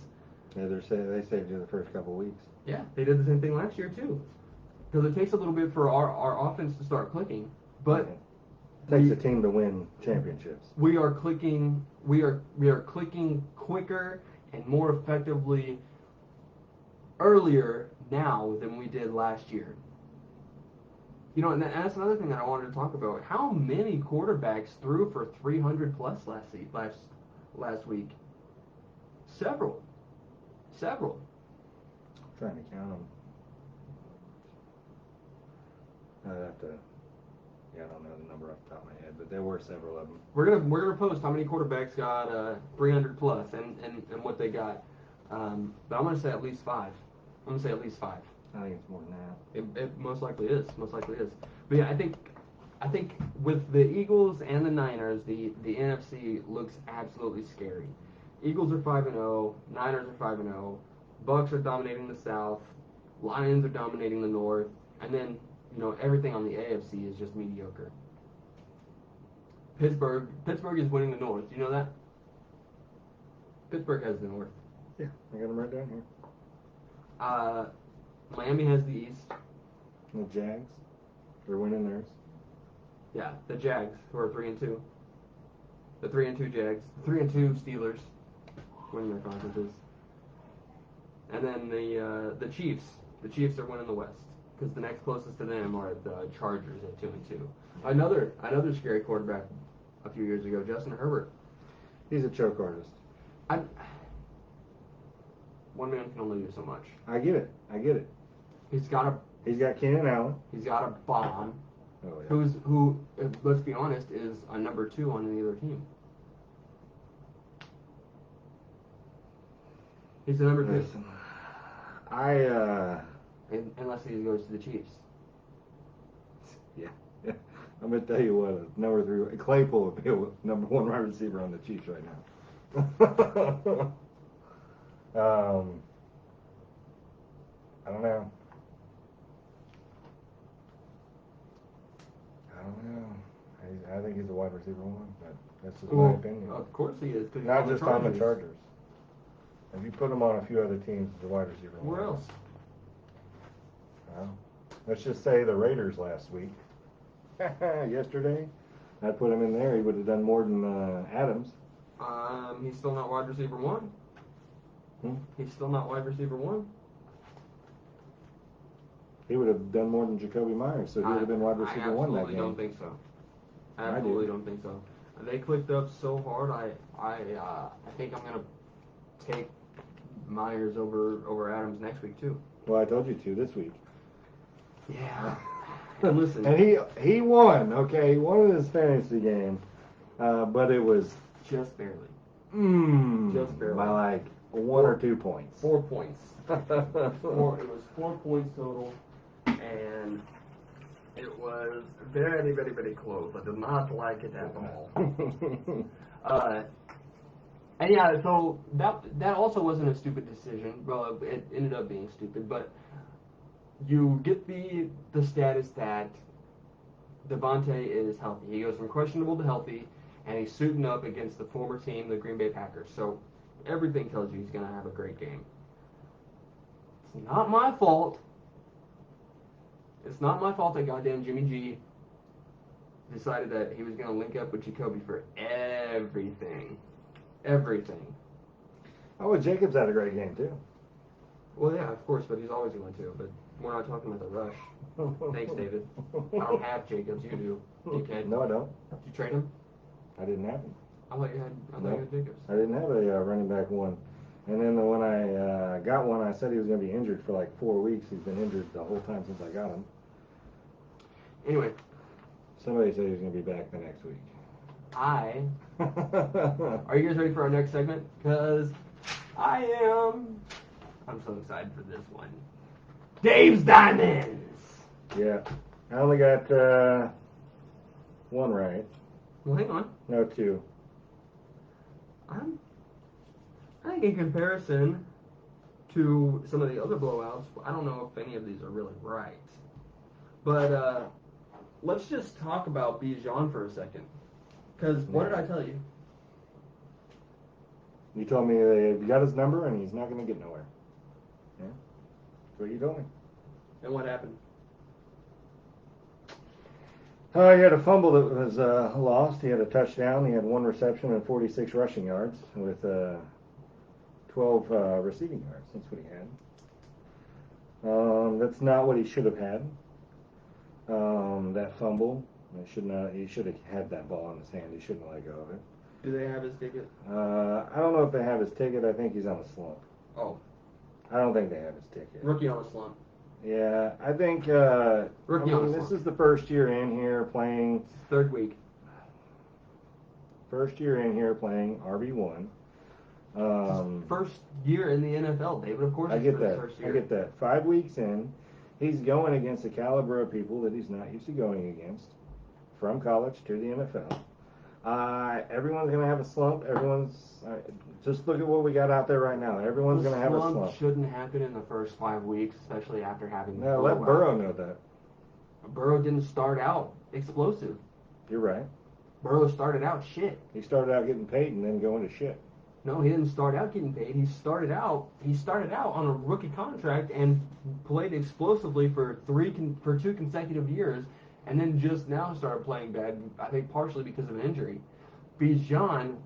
Yeah, they saved you the first couple weeks. Yeah, they did the same thing last year too. Because it takes a little bit for our offense to start clicking, but it takes a team to win championships. We are clicking. We are clicking quicker and more effectively earlier now than we did last year. You know, and that's another thing that I wanted to talk about. How many quarterbacks threw for 300 plus last week? Several. I'm trying to count them. I'd have to. Yeah, I don't know the number off the top of my head, but there were several of them. We're gonna post how many quarterbacks got 300 plus and what they got. But I'm gonna say at least 5. I'm gonna say at least 5. I think it's more than that. It most likely is. Most likely is. But yeah, I think with the Eagles and the Niners, the NFC looks absolutely scary. Eagles are 5-0. Niners are 5-0. Bucks are dominating the South. Lions are dominating the North. And then, you know, everything on the AFC is just mediocre. Pittsburgh is winning the North. Do you know that? Pittsburgh has the North. Yeah, I got them right down here. Miami has the East. The Jags, they're winning theirs. Yeah, the Jags, who are 3-2. The 3-2 Jags. The 3-2 Steelers winning their conferences. And then the Chiefs. The Chiefs are winning the West. Because the next closest to them are the Chargers at 2-2. Another scary quarterback a few years ago, Justin Herbert. He's a choke artist. One man can only do so much. I get it. He's got Keenan Allen. He's got a bomb. Oh yeah. Who? Let's be honest, is a number 2 on any other team. He's a number 2. Listen, Unless he goes to the Chiefs. Yeah. I'm gonna tell you what, number 3, Claypool would be a number 1 wide receiver on the Chiefs right now. I don't know. I think he's a wide receiver 1, but that's just my opinion. Of course he is. Not just on the Chargers. If you put him on a few other teams, he's a wide receiver 1. Where else? Well, let's just say the Raiders last week. Yesterday. I'd put him in there. He would have done more than Adams. He's still not wide receiver 1. He's still not wide receiver 1. He would have done more than Jacoby Myers, so he would have been wide receiver 1 that game. I don't think so. I absolutely don't think so. They clicked up so hard. I think I'm gonna take Myers over Adams next week too. Well, I told you to this week. Yeah. And listen. And he won. Okay, he won his fantasy game, but it was just barely. Just barely by like 1 or 2 points. 4 points. It was 4 points total, and it was very, very, very close. I did not like it at all. And yeah, so that also wasn't a stupid decision. Well, it ended up being stupid, but you get the status that Devontae is healthy. He goes from questionable to healthy, and he's suiting up against the former team, the Green Bay Packers. So everything tells you he's going to have a great game. It's not my fault. It's not my fault that goddamn Jimmy G decided that he was going to link up with Jacoby for everything. Everything. Oh, well, Jacobs had a great game, too. Well, yeah, of course, but he's always going to. But we're not talking about the rush. Thanks, David. I don't have Jacobs. You do. Dickhead. No, I don't. Did you trade him? I didn't have him. I thought you had Jacobs. I didn't have a running back 1. And then when I got one, I said he was going to be injured for like 4 weeks. He's been injured the whole time since I got him. Anyway, Somebody said he's going to be back the next week. Are you guys ready for our next segment? Because I am. I'm so excited for this one. Dave's Diamonds! Yeah. I only got one right. Well, hang on. No, two. I think in comparison to some of the other blowouts, I don't know if any of these are really right. But let's just talk about Bijan for a second. Because what did I tell you? You told me that you got his number and he's not going to get nowhere. Yeah? That's what you told me. And what happened? He had a fumble that was lost. He had a touchdown. He had one reception and 46 rushing yards with 12 receiving yards. That's what he had. That's not what he should have had. That fumble. He should have had that ball in his hand. He shouldn't let go of it. Do they have his ticket? I don't know if they have his ticket. I think he's on a slump. Oh. I don't think they have his ticket. Rookie on a slump. Yeah, I think Rookie on a this slump. is the first year in here playing. Third week. First year in here playing RB1. First year in the NFL, David. Of course, I it's get for his that. first year. I get that. 5 weeks in, he's going against the caliber of people that he's not used to going against, from college to the NFL. Everyone's going to have a slump. Just look at what we got out there right now. Everyone's going to have a slump. Shouldn't happen in the first 5 weeks, especially after having. No, let Burrow know that. Burrow didn't start out explosive. You're right. Burrow started out shit. He started out getting paid and then going to shit. No, he didn't start out getting paid. He started out on a rookie contract and played explosively for 2 consecutive years, and then just now started playing bad. I think partially because of an injury. Bijan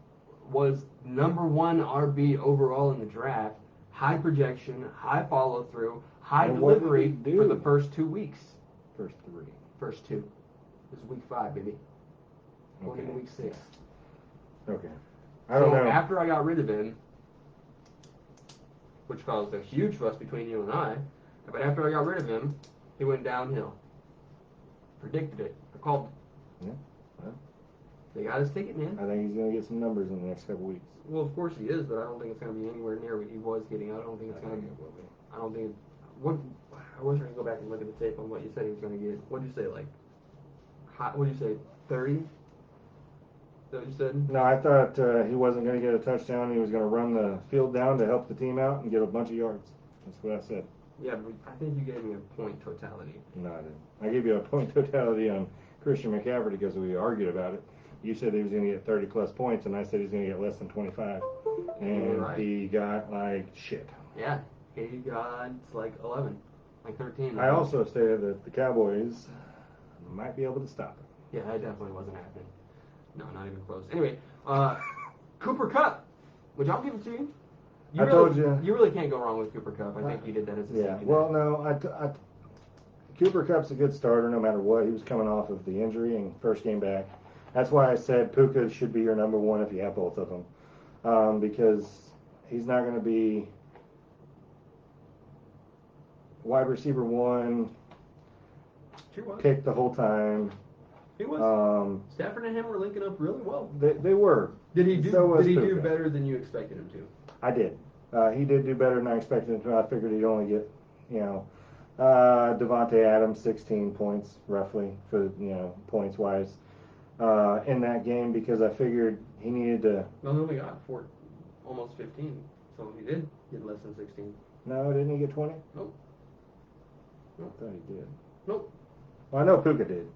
was number 1 RB overall in the draft. High projection, high follow through, high And what did delivery he do? for the first 2 weeks. First 3. First 2. This is week 5, baby. Going into week 6. Okay. I don't know. After I got rid of him, which caused a huge fuss between you and I, but after I got rid of him, he went downhill. Predicted it. I called. Yeah. Well, They got his ticket, man. I think he's going to get some numbers in the next couple weeks. Well, of course he is, but I don't think it's going to be anywhere near what he was getting. I don't think it's going to be. it will be. I don't think. What? I wish I could go back and look at the tape on what you said he was going to get. What did you say? Like, what did you say? 30? Is that what you said? No, I thought he wasn't going to get a touchdown. He was going to run the field down to help the team out and get a bunch of yards. That's what I said. Yeah, but I think you gave me a point totality. No, I didn't. I gave you a point totality on Christian McCaffrey because we argued about it. You said he was going to get 30-plus points, and I said he's going to get less than 25. And Right. he got, like, shit. Yeah, he got like 11, like 13. I also stated that the Cowboys might be able to stop it. Yeah, that definitely wasn't happening. No, not even close. Anyway, Cooper Kupp, which I'll give it to you. I told you. You really can't go wrong with Cooper Kupp. I think you did that as a Yeah, safety well, net. no, Cooper Kupp's a good starter no matter what. He was coming off of the injury and first game back. That's why I said Puka should be your number 1 if you have both of them, because he's not going to be wide receiver 1, Sure was. picked the whole time. He was. Stafford and him were linking up really well. They were. Did he do? So was did he do Puka. better than you expected him to? I did. He did do better than I expected him to. I figured he'd only get, Devontae Adams 16 points roughly for points wise in that game because I figured he needed to. Well, he only got almost 15, so he did get less than 16. No, didn't he get 20? Nope. I thought he did. Nope. Well, I know Puka did.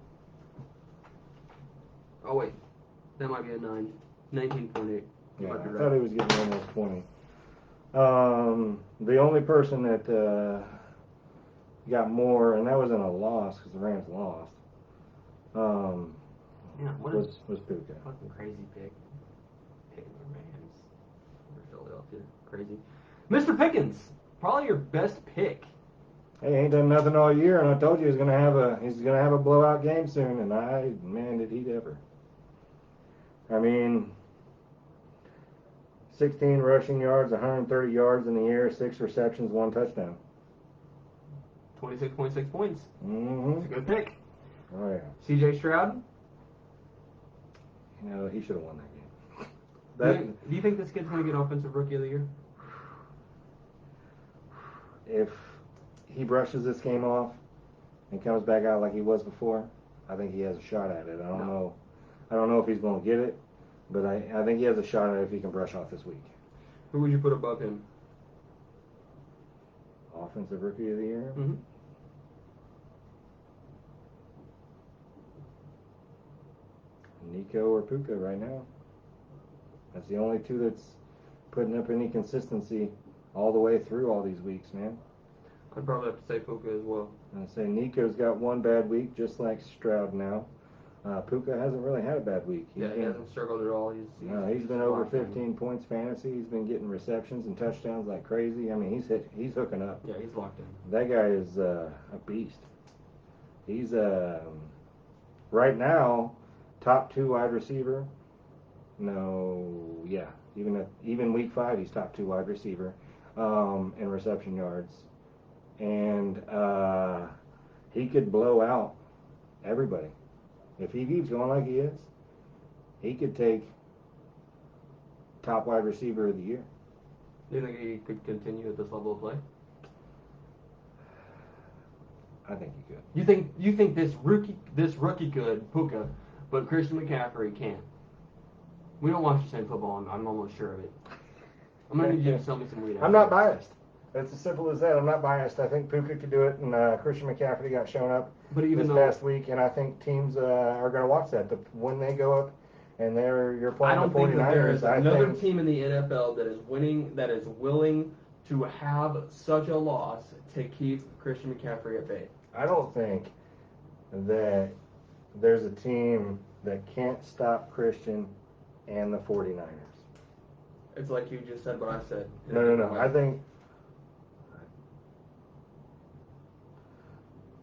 Oh wait, that might be a 9. 19.8. Yeah, Might I be right. thought he was getting almost 20. The only person that got more, and that was in a loss because the Rams lost, Yeah, what was Puka. fucking crazy pick. Picking the Rams over Philadelphia. Crazy. Mr. Pickens, probably your best pick. Hey, ain't done nothing all year, and I told you he's gonna have a blowout game soon, and man, did he ever. I mean, 16 rushing yards, 130 yards in the air, 6 receptions, 1 touchdown. 26.6 points. Mm-hmm. It's a good pick. Oh yeah. C.J. Stroud, He should have won that game. Do you think this kid's going to get Offensive Rookie of the Year? If he brushes this game off and comes back out like he was before, I think he has a shot at it. I don't know. I don't know if he's going to get it, but I think he has a shot at it if he can brush off this week. Who would you put above him? Offensive Rookie of the Year? Mm-hmm. Nico or Puka right now. That's the only two that's putting up any consistency all the way through all these weeks, man. I'd probably have to say Puka as well. I'd say Nico's got one bad week, just like Stroud now. Puka hasn't really had a bad week. He hasn't struggled at all. He's been over 15 points fantasy. He's been getting receptions and touchdowns like crazy. I mean, he's hooking up. Yeah, he's locked in. That guy is a beast. He's right now top 2 wide receiver. No, yeah, even week 5 he's top 2 wide receiver in reception yards, and he could blow out everybody. If he keeps going like he is, he could take top wide receiver of the year. Do you think he could continue at this level of play? I think he could. You think this rookie could, Puka, but Christian McCaffrey can't? We don't watch the same football. I'm almost sure of it. I'm gonna need you to tell me some weed. I'm not biased. It's as simple as that. I'm not biased. I think Puka could do it, and Christian McCaffrey got shown up this past week, and I think teams are going to watch that. When they go up and you're playing the 49ers, think that there is another team in the NFL that is willing to have such a loss to keep Christian McCaffrey at bay. I don't think that there's a team that can't stop Christian and the 49ers. It's like you just said what I said. No. I think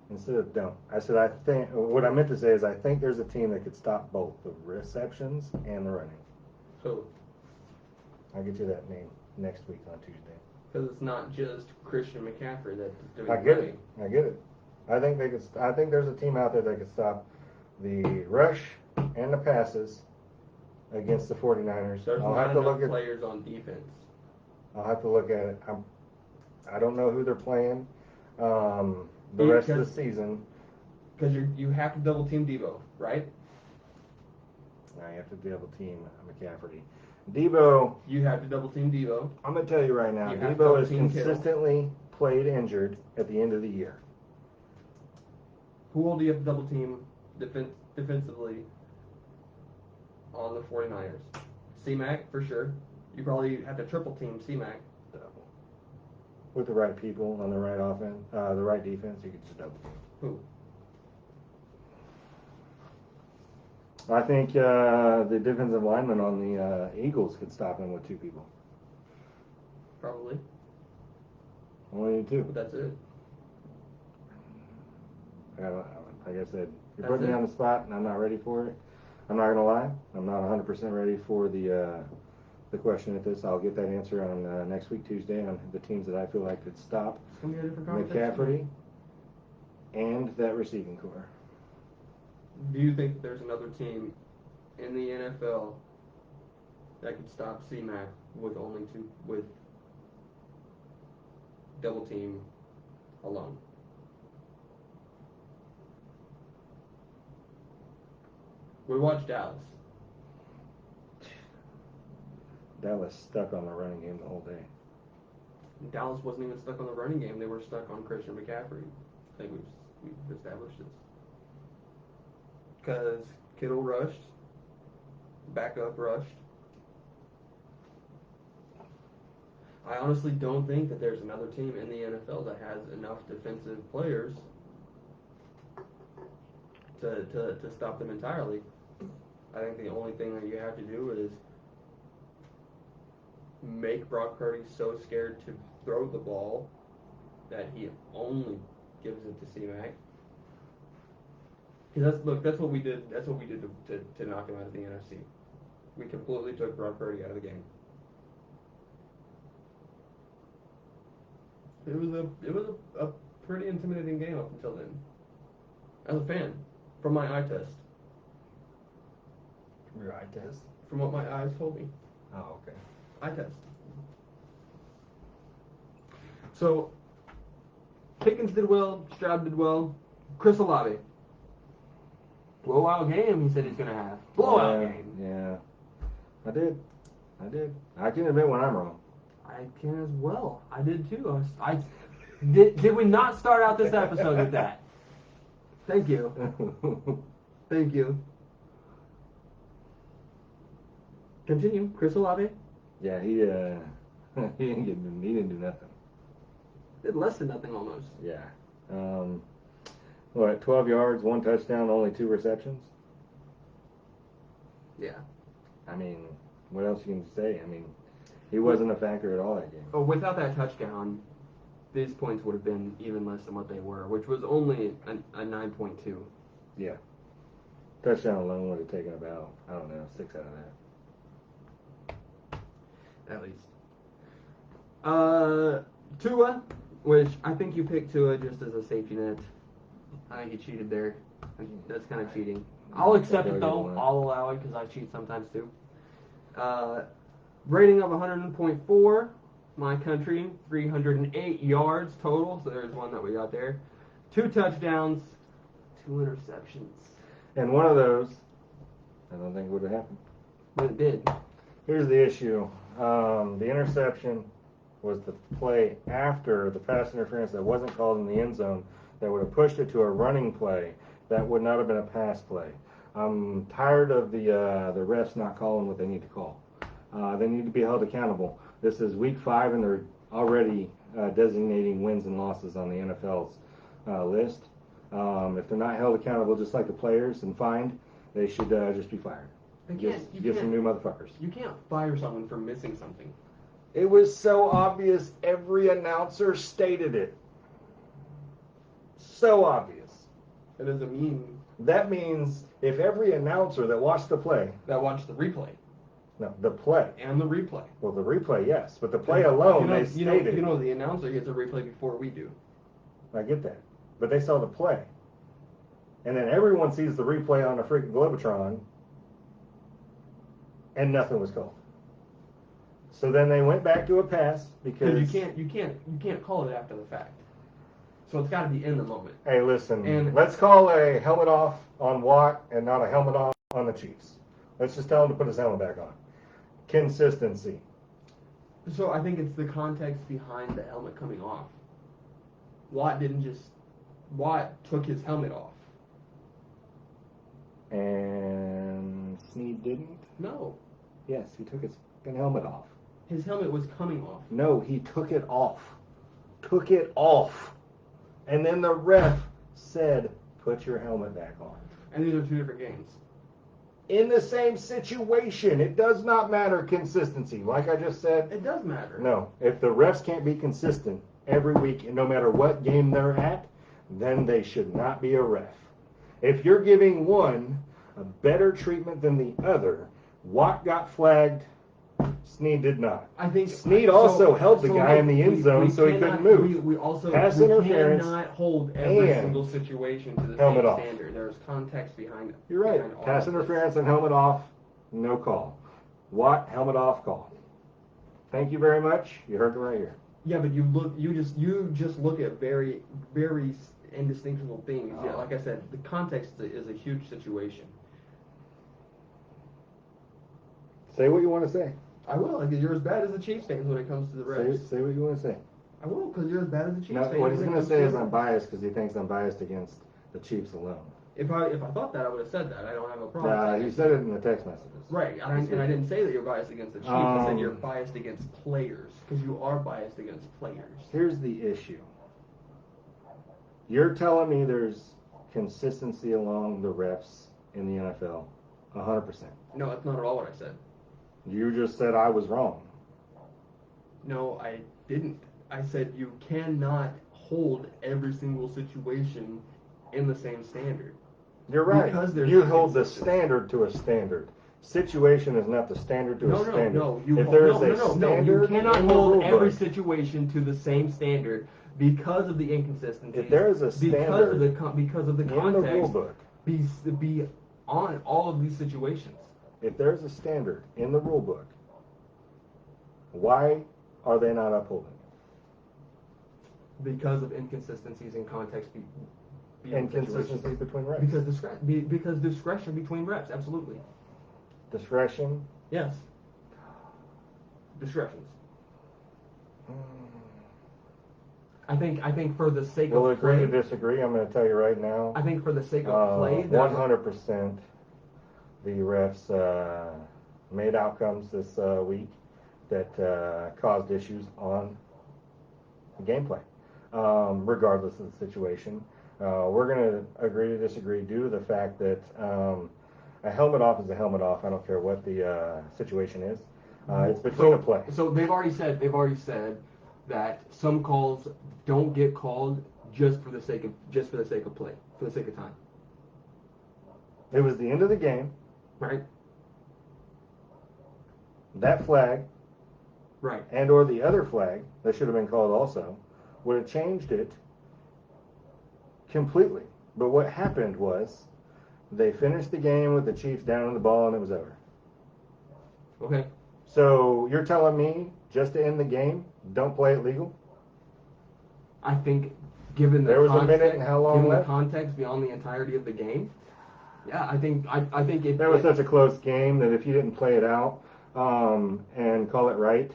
instead of don't. I said I think. What I meant to say is I think there's a team that could stop both the receptions and the running. Who? I'll get you that name next week on Tuesday. Because it's not just Christian McCaffrey that's doing I get it. I think they could. I think there's a team out there that could stop the rush and the passes against the 49ers. There's not enough players on defense. I'll have to look at it. I don't know who they're playing the rest of the season. Because you have to double team Debo, right? Now you have to double team McCaffrey. Debo. You have to double team Debo. I'm going to tell you right now, Debo has consistently played injured at the end of the year. Who all do you have to double team defensively on the 49ers? C-Mac, for sure. You probably have to triple team C-Mac. Double. With the right people on the right offense, the right defense, you could just double team. Who? I think the defensive lineman on the Eagles could stop him with 2 people. Probably. Only 2. But that's it. Like I said, you're putting me on the spot, and I'm not ready for it. I'm not gonna lie. I'm not 100% ready for the question at this. I'll get that answer on next week Tuesday on the teams that I feel like could stop McCaffrey and that receiving core. Do you think there's another team in the NFL that could stop C-Mac with double team alone? We watched Dallas. Dallas stuck on the running game the whole day. Dallas wasn't even stuck on the running game. They were stuck on Christian McCaffrey. I think we've established this. Because Kittle rushed, backup rushed. I honestly don't think that there's another team in the NFL that has enough defensive players to stop them entirely. I think the only thing that you have to do is make Brock Purdy so scared to throw the ball that he only gives it to C-Mac. Because that's what we did. That's what we did to knock him out of the NFC. We completely took Brock Purdy out of the game. It was a pretty intimidating game up until then. As a fan, from my eye test. Your eye test. From what my eyes told me. Oh, okay. Eye test. So, Pickens did well. Stroud did well. Chris Olave. Blowout game, he said he's going to have. Blowout game. Yeah. I did. I can admit when I'm wrong. I can as well. I did too. Did we not start out this episode with that? Thank you. Thank you. Continue. Chris Olave Yeah, he didn't do nothing. did less than nothing almost. Yeah. 12 yards, 1 touchdown, only 2 receptions? Yeah. I mean, what else you can say? I mean, he wasn't a factor at all that game. Oh, without that touchdown, these points would have been even less than what they were, which was only a 9.2. Yeah. Touchdown alone would have taken about, 6 out of that. At least. Tua, which I think you picked Tua just as a safety net. I think you cheated there. That's kind of cheating. I'll accept it though. I'll allow it because I cheat sometimes too. Rating of 100.4. My country, 308 yards total. So there's one that we got there. 2 touchdowns, 2 interceptions. And one of those, I don't think would have happened. But it did. Here's the issue. The interception was the play after the pass interference that wasn't called in the end zone that would have pushed it to a running play that would not have been a pass play. I'm tired of the refs not calling what they need to call. They need to be held accountable. This is week 5 and they're already designating wins and losses on the NFL's list. If they're not held accountable just like the players and fined, they should just be fired. Get some new motherfuckers. You can't fire someone for missing something. It was so obvious every announcer stated it. So obvious. That doesn't mean That means if every announcer that watched the play, that watched the replay no, the play, and the replay. well, the replay, yes, but the play alone, they stated. The announcer gets a replay before we do. I get that, but they saw the play, and then everyone sees the replay on a freaking Globotron, and nothing was called. So then they went back to a pass because you can't call it after the fact. So it's got to be in the moment. Hey, listen, And- let's call a helmet off on Watt and not a helmet off on the Chiefs. Let's just tell him to put his helmet back on. Consistency. So I think it's the context behind the helmet coming off. Watt took his helmet off. And Snead didn't? No, Yes, he took his fucking helmet off. his helmet was coming off. No, he took it off. Took it off. And then the ref said, put your helmet back on. And these are 2 different games. In the same situation, it does not matter consistency. Like I just said, It does matter. no. If the refs can't be consistent every week, and no matter what game they're at, then they should not be a ref. If you're giving one a better treatment than the other, Watt got flagged, Snead did not. I think Snead also held the guy in the end zone so he cannot- couldn't move. We also Pass interference cannot hold every and single situation to the helmet same off. standard. There's context behind it. You're right. behind all Pass of this. interference and helmet off, no call. Watt, helmet off, call. Thank you very much. You heard it right here. Yeah, but you just look at very indistinguishable things. Yeah, like I said, the context is a huge situation. Say what you want to say. I will, because you're as bad as the Chiefs fans when it comes to the refs. Say what you want to say. I will, because you're as bad as the Chiefs No, fans. what he's when it going to comes say the is I'm refs. biased because he thinks I'm biased against the Chiefs alone. If I thought that, I would have said that. I don't have a problem. He said it in the text messages. Right, and I didn't say that you're biased against the Chiefs. I said you're Um, biased against players, because you are biased against players. Here's the issue. You're telling me there's consistency along the refs in the NFL. 100%. No, that's not at all what I said. You just said I was wrong. No, I didn't. I said you cannot hold every single situation in the same standard. You're right. Because there's You hold the inconsistency. standard to a standard. Situation is not the standard to a standard. No. If there is a No. You standard cannot in the hold rule every book, situation to the same standard because of the inconsistencies. if there is a because of standard because of the in the rule context book, be on all of these situations. If there's a standard in the rule book, why are they not upholding it? Because of inconsistencies in context. Inconsistencies between refs. Because discretion between refs, absolutely. Discretion. Yes. Discretions. I think for the sake We'll of agree play, to disagree. I'm going to tell you right now. I think for the sake of play, 100%. The refs made outcomes this week that caused issues on the gameplay, regardless of the situation. We're going to agree to disagree due to the fact that a helmet off is a helmet off. I don't care what the situation is. It's between a play. So they've already said that some calls don't get called just for the sake of play, for the sake of time. It was the end of the game. Right. That flag, right, and or the other flag that should have been called also, would have changed it completely. But what happened was they finished the game with the Chiefs down on the ball and it was over. Okay. So you're telling me just to end the game, don't play it legal? I think given the there was context, a minute and how long given left? the context beyond the entirety of the game, yeah, I think if that was such a close game that if you didn't play it out and call it right,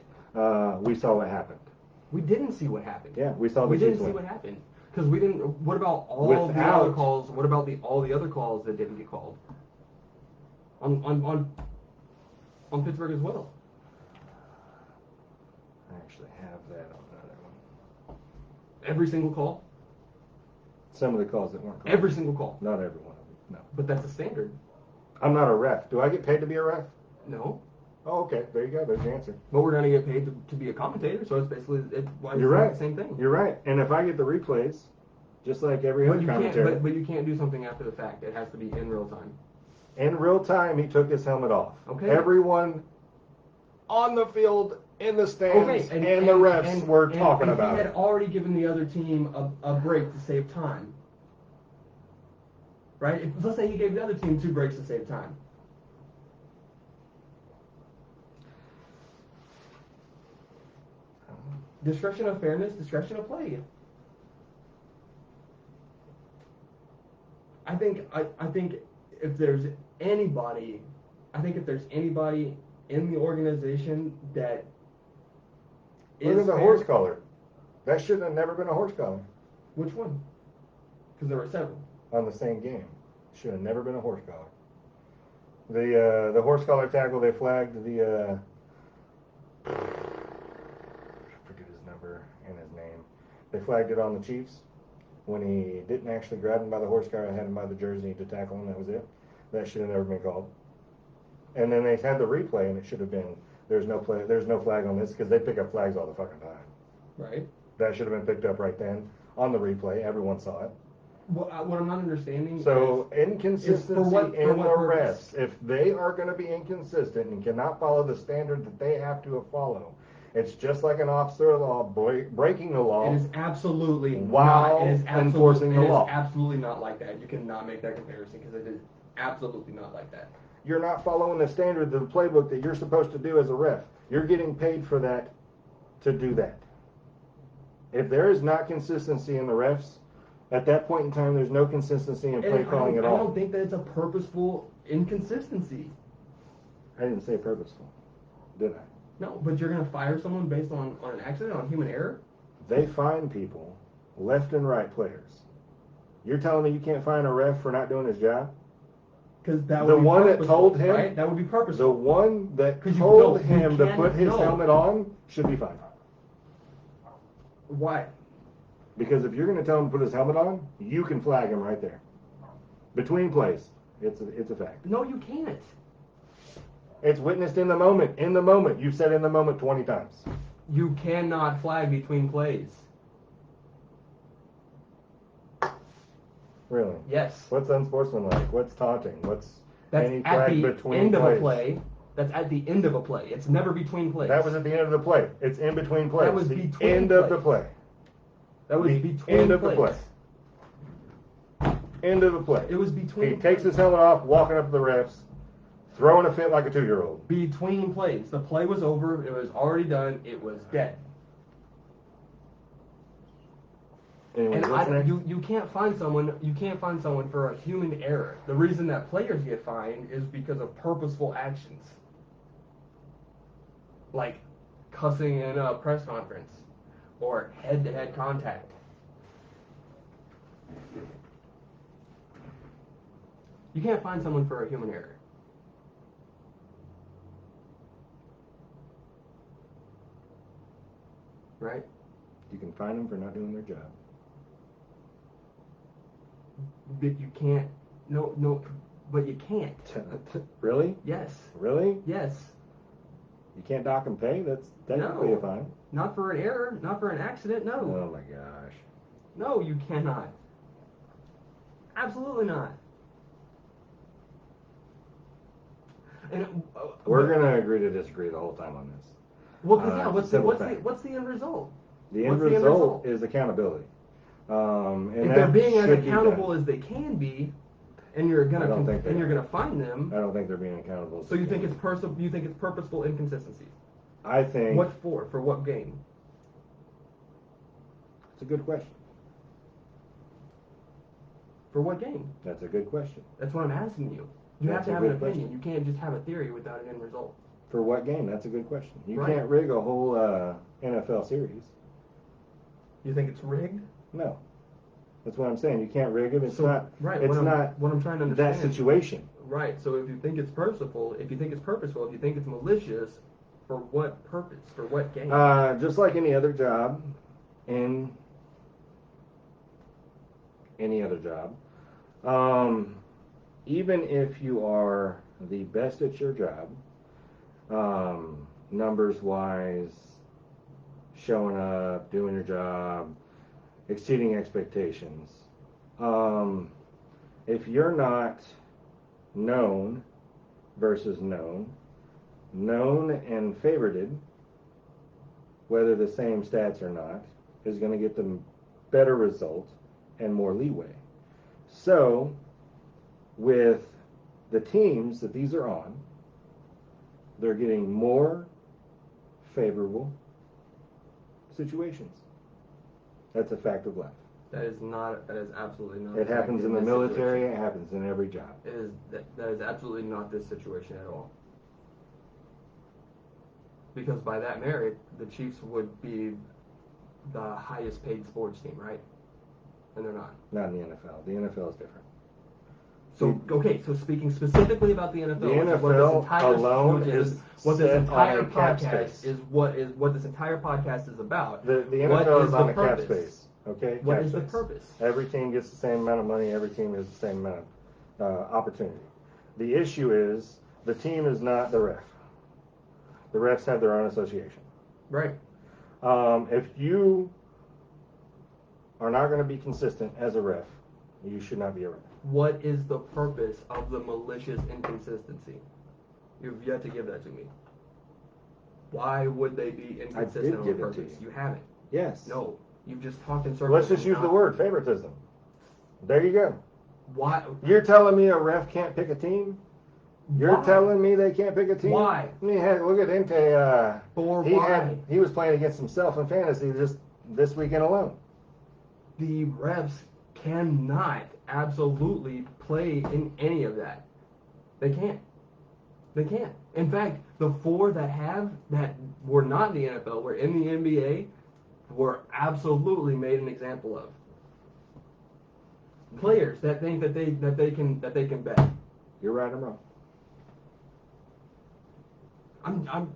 we saw what happened. We didn't see what happened. Yeah, we saw the We Chiefs didn't see win. what happened because we didn't. What about all the other calls? What about all the other calls that didn't get called on Pittsburgh as well? I actually have that on another one. Every single call. Some of the calls that weren't called. Every single call. Not every one of them. No. But that's a standard. I'm not a ref. Do I get paid to be a ref? No. Oh, okay. There you go. There's the answer. But we're going to get paid to be a commentator, so it's basically You're right. The same thing. You're right. And if I get the replays, just like every other commentator. But you can't do something after the fact. It has to be in real time. In real time, he took his helmet off. Okay. Everyone on the field, in the stands, and the refs were talking about it. He had already given the other team a break to save time. Right? Let's say he gave the other team 2 breaks to save time. Discretion of fairness, discretion of play. I think if there's anybody in the organization that Look at the horse collar. That should have never been a horse collar. Which one? Because there were several. On the same game. Should have never been a horse collar. The horse collar tackle, they flagged the I forget his number and his name. They flagged it on the Chiefs when he didn't actually grab him by the horse collar, had him by the jersey to tackle him. That was it. That should have never been called. And then they had the replay, and it should have been there's no flag on this because they pick up flags all the fucking time. Right. That should have been picked up right then on the replay. Everyone saw it. What I'm not understanding. So inconsistency in the purpose? refs. If they are going to be inconsistent and cannot follow the standard that they have to follow, it's just like an officer of the law breaking the law. It is absolutely while enforcing the law. It is absolutely not like that. You cannot make that comparison because it is absolutely not like that. You're not following the standard of the playbook that you're supposed to do as a ref. You're getting paid for that to do that. If there is not consistency in the refs, at that point in time, there's no consistency in play calling at all. I don't think that it's a purposeful inconsistency. I didn't say purposeful, did I? No, but you're going to fire someone based on an accident, on human error? They fine people, left and right players. You're telling me you can't fine a ref for not doing his job? Because that would the be one purposeful, that told him, right? That would be purposeful. The one that told him to put his helmet on should be fined. Why? Because if you're going to tell him to put his helmet on, you can flag him right there. Between plays, it's a fact. No, you can't. It's witnessed in the moment. In the moment. You've said in the moment 20 times. You cannot flag between plays. Really? Yes. What's unsportsmanlike? What's taunting? What's any flag flag between between end plays? Of a play. That's at the end of a play. It's never between plays. That was at the end of the play. It's in between plays. That was the between end plays. of the play. That was the between end of plays. the play. End of the play. It was between. He takes his helmet off, walking up to the refs, Throwing a fit like a 2-year-old. Between plays. The play was over. It was already done. It was dead. Anyways, And what's next? you can't find someone for a human error. The reason that players get fined is because of purposeful actions. Like cussing in a press conference or head-to-head contact. You can't find someone for a human error. Right? You can find them for not doing their job. But you can't. No, but you can't. Really? Yes. Really? Yes. You can't dock them pay? That's technically No. a fine. Not for an error, not for an accident, no. Oh my gosh. No, you cannot. Absolutely not. And We're gonna agree to disagree the whole time on this. Well, yeah. it's a simple fact. What's the end result? The end What's the end result result? is accountability. And If that they're being as should be accountable done. as they can be, and you're I gonna don't think they and you're are. gonna find them. I don't think they're being accountable. as So you they think can it's be. you think it's purposeful inconsistency? I think What for? For what game? it's a good question. For what game? That's a good question. That's what I'm asking you. You That's have to a have an good opinion. question. You can't just have a theory without an end result. For what game? That's a good question. You Right. can't rig a whole NFL series. You think it's rigged? No. That's what I'm saying. You can't rig it. It's So, not. right, It's what not I'm trying to that understand. situation. Right. So if you think it's purposeful, if you think it's malicious, for what purpose? For what game? Just like any other job, in any other job, even if you are the best at your job, numbers wise, showing up, doing your job, exceeding expectations, if you're not known versus known and favorited, whether the same stats or not, is going to get them better result and more leeway. So, with the teams that these are on, they're getting more favorable situations. That's a fact of life. That is absolutely not. It happens exactly in the this military, situation. it happens in every job. That is absolutely not this situation at all. Because by that merit, the Chiefs would be the highest paid sports team, right? And they're not. Not in the NFL. The NFL is different. So okay, so speaking specifically about the NFL, The which is what NFL this entire, alone which is what this set entire on a cap podcast space. is what this entire podcast is about. The What NFL is is the on a cap purpose? space. Okay? What Cap is the space. purpose? Every team gets the same amount of money. Every team has the same amount of opportunity. The issue is the team is not the ref. The refs have their own association. Right. If you are not going to be consistent as a ref, you should not be a ref. What is the purpose of the malicious inconsistency? You've yet to give that to me. Why would they be inconsistent on give it to purpose? you. You haven't. Yes. No. You've just talked in circles. Let's just and use the not- word favoritism. There you go. Why? You're telling me a ref can't pick a team? You're Why? telling me they can't pick a team? Why? Look at Inte. Why? He was playing against himself in fantasy just this weekend alone. The refs cannot absolutely play in any of that. They can't. They can't. In fact, the four that were not in the NFL, were in the NBA, were absolutely made an example of. Players that think that they can bet. You're right, I'm wrong. I'm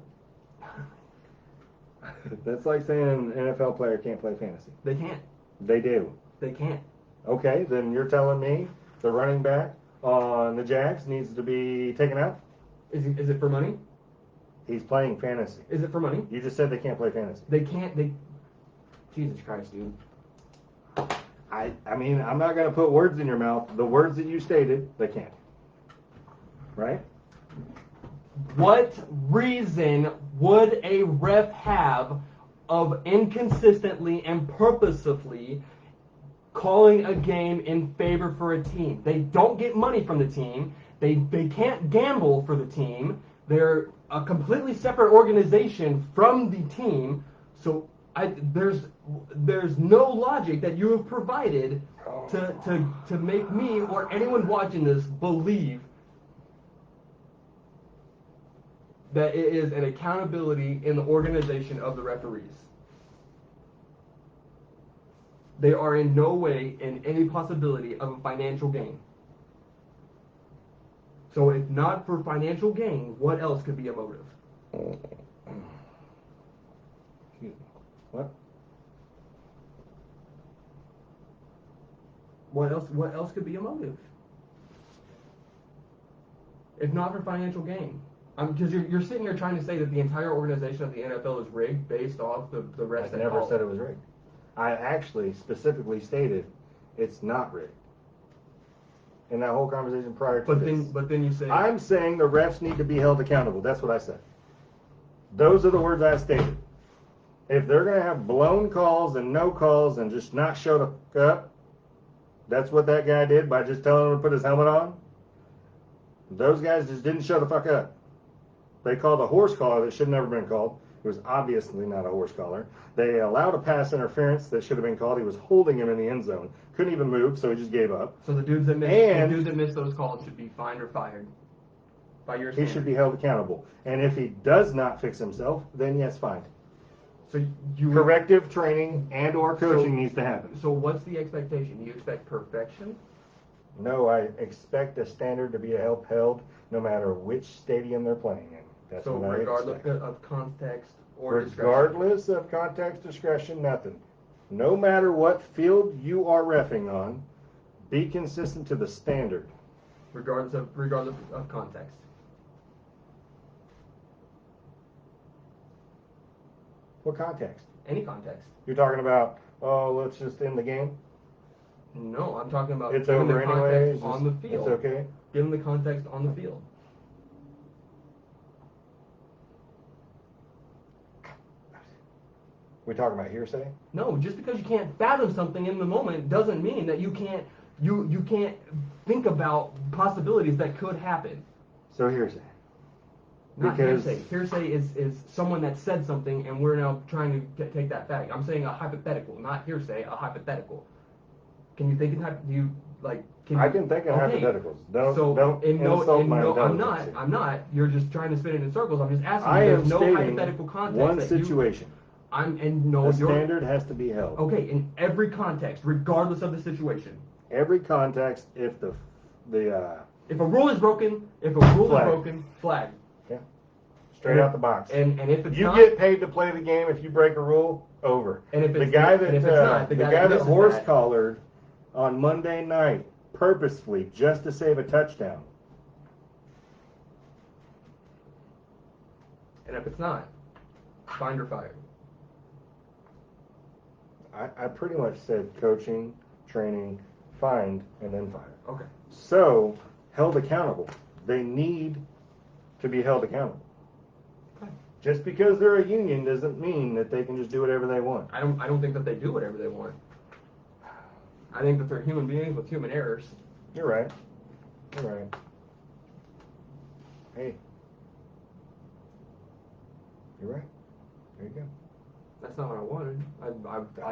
That's like saying an NFL player can't play fantasy. They can't. They do. They can't. Okay, then you're telling me the running back on the Jags needs to be taken out? Is it for money? He's playing fantasy. Is it for money? You just said they can't play fantasy. They can't. Jesus Christ, dude. I mean, I'm not going to put words in your mouth. The words that you stated, they can't. Right? What reason would a ref have of inconsistently and purposefully calling a game in favor for a team? They don't get money from the team. They can't gamble for the team. They're a completely separate organization from the team. So there's no logic that you have provided to make me or anyone watching this believe that it is an accountability in the organization of the referees. They are in no way in any possibility of a financial gain. So if not for financial gain, what else could be a motive? Excuse me. What? What else could be a motive? If not for financial gain. Because you're sitting here trying to say that the entire organization of the NFL is rigged based off the refs. I never said it was rigged. I actually specifically stated it's not rigged. In that whole conversation prior to this. But then you say I'm saying the refs need to be held accountable. That's what I said. Those are the words I stated. If they're going to have blown calls and no calls and just not show the fuck up, that's what that guy did by just telling him to put his helmet on. Those guys just didn't show the fuck up. They called a horse collar that should have never been called. It was obviously not a horse collar. They allowed a pass interference that should have been called. He was holding him in the end zone. Couldn't even move, so he just gave up. So the dudes that miss those calls should be fined or fired. By your standard. He should be held accountable. And if he does not fix himself, then yes, fine. So you corrective training and or coaching needs to happen. So what's the expectation? You expect perfection? No, I expect a standard to be held no matter which stadium they're playing in. That's so what regardless of context or regardless discretion. of context, discretion, nothing. No matter what field you are reffing on, be consistent to the standard. Regardless of context. What context? Any context. You're talking about, oh, let's just end the game? No, I'm talking about it's given over the context anyways, on the field. It's okay? Given the context on the field. We talking about hearsay? No, just because you can't fathom something in the moment doesn't mean that you can't think about possibilities that could happen. So hearsay. Not hearsay. Hearsay is someone that said something, and we're now trying to take that fact. I'm saying a hypothetical, not hearsay. A hypothetical. Can you think in I can think in hypotheticals. Don't insult my intelligence. I'm not. You're just trying to spin it in circles. I'm just asking. I am no stating hypothetical context. one situation. The standard has to be held. Okay, in every context, regardless of the situation. Every context, if a rule is broken, flag. Yeah. Straight out the box. And if it's you get paid to play the game, if you break a rule, over. And if the guy that horse that collared on Monday night purposefully just to save a touchdown. And if it's not, fined or fired. I pretty much said coaching, training, fined, and then fired. Okay. So, held accountable. They need to be held accountable. Okay. Just because they're a union doesn't mean that they can just do whatever they want. I don't think that they do whatever they want. I think that they're human beings with human errors. You're right. You're right. Hey. You're right. There you go. That's not what I wanted.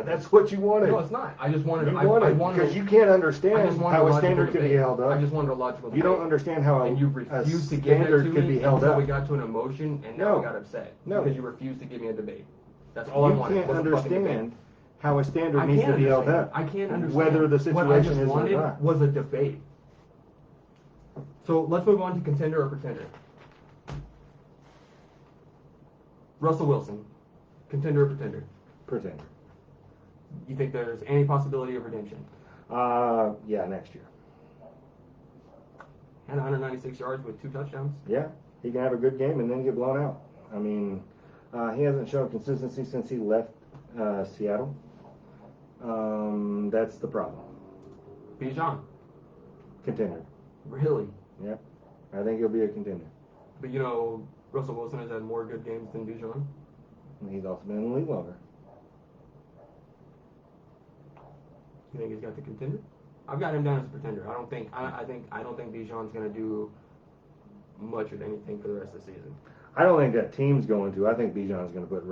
That's what you wanted. No, it's not. I just wanted. You wanted because you can't understand how a standard could be held up. I just wanted a logical debate. You don't understand how and you refused to give that to could me be held until up. we got to an emotion, and now we got upset. No. Because you refused to give me a debate. That's all I wanted. You can't understand how a standard needs to be held up. I can't understand. Whether the situation what I just is wanted or not. was a debate. So let's move on to contender or pretender. Russell Wilson, contender or pretender? Pretender. You think there's any possibility of redemption? Yeah, next year. And 196 yards with 2 touchdowns? Yeah, he can have a good game and then get blown out. I mean, he hasn't shown consistency since he left Seattle. That's the problem. Bijan? Contender. Really? Yeah, I think he'll be a contender. But Russell Wilson has had more good games than Bijan. And he's also been in the league longer. You think he's got the contender? I've got him down as a pretender. I don't think Bijan's going to do much of anything for the rest of the season. I don't think that team's going to. I think Bijan's going to put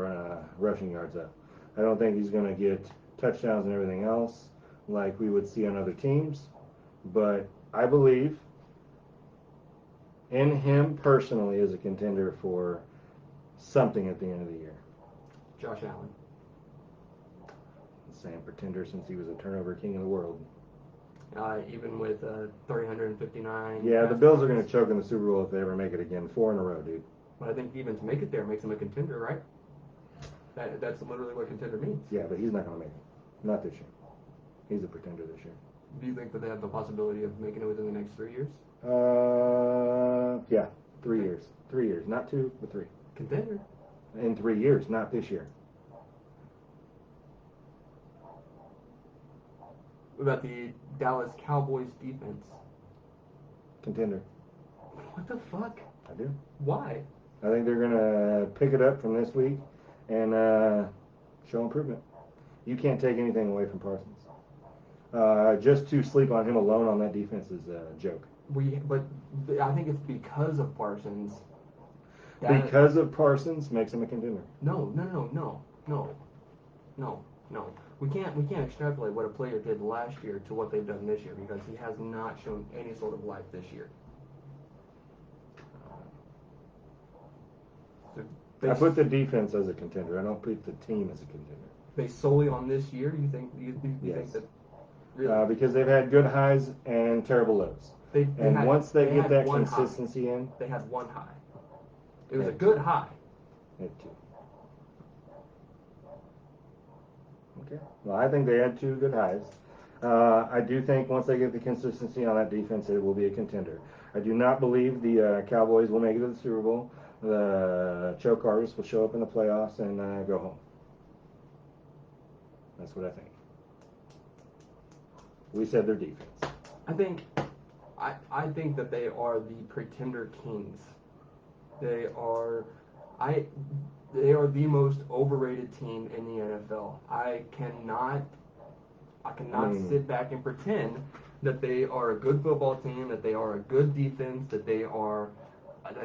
rushing yards up. I don't think he's going to get touchdowns and everything else like we would see on other teams. But I believe in him personally as a contender for something at the end of the year. Josh Allen. Same pretender since he was a turnover king of the world. Even with 359. Yeah, the Bills are going to choke in the Super Bowl if they ever make it again. 4 in a row, dude. But I think even to make it there makes him a contender, right? That's literally what contender means. Yeah, but he's not going to make it. Not this year. He's a pretender this year. Do you think that they have the possibility of making it within the next 3 years? Yeah, 3 years. 3 years, not 2, but 3. Contender. In 3 years, not this year. What about the Dallas Cowboys defense? Contender. What the fuck? I do. Why? I think they're going to pick it up from this week and show improvement. You can't take anything away from Parsons. Just to sleep on him alone on that defense is a joke. But I think it's because of Parsons. Because of Parsons makes him a contender. No. We can't extrapolate what a player did last year to what they've done this year because he has not shown any sort of life this year. So I put the defense as a contender. I don't put the team as a contender. Based solely on this year, you think Yes. think that really? Because they've had good highs and terrible lows. Once they get that consistency in, they had one high. It was a good high. they had 2. Okay. Well, I think they had 2 good highs. I do think once they get the consistency on that defense, it will be a contender. I do not believe the Cowboys will make it to the Super Bowl. The choke artists will show up in the playoffs and go home. That's what I think. We said their defense. I think that they are the pretender kings. They are the most overrated team in the NFL. I cannot sit back and pretend that they are a good football team, that they are a good defense, that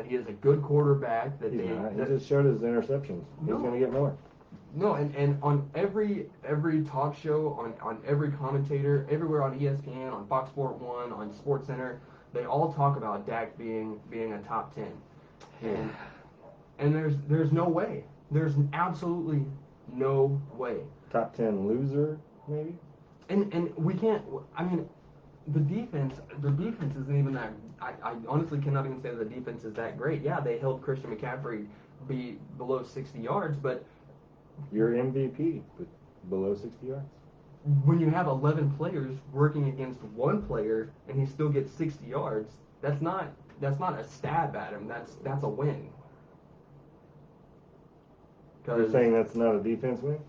he is a good quarterback. He's not. He just showed his interceptions. He's going to get more. No, and on every talk show, on every commentator, everywhere on ESPN, on Fox Sport 1, on SportsCenter, they all talk about Dak being a top 10. And there's no way. There's absolutely no way. Top 10 loser, maybe? And we can't. I mean, the defense isn't even that. I honestly cannot even say that the defense is that great. Yeah, they held Christian McCaffrey be below 60 yards, but your MVP, but below 60 yards. When you have 11 players working against one player and he still gets 60 yards, that's not a stab at him. That's a win. You're saying that's not a defense win?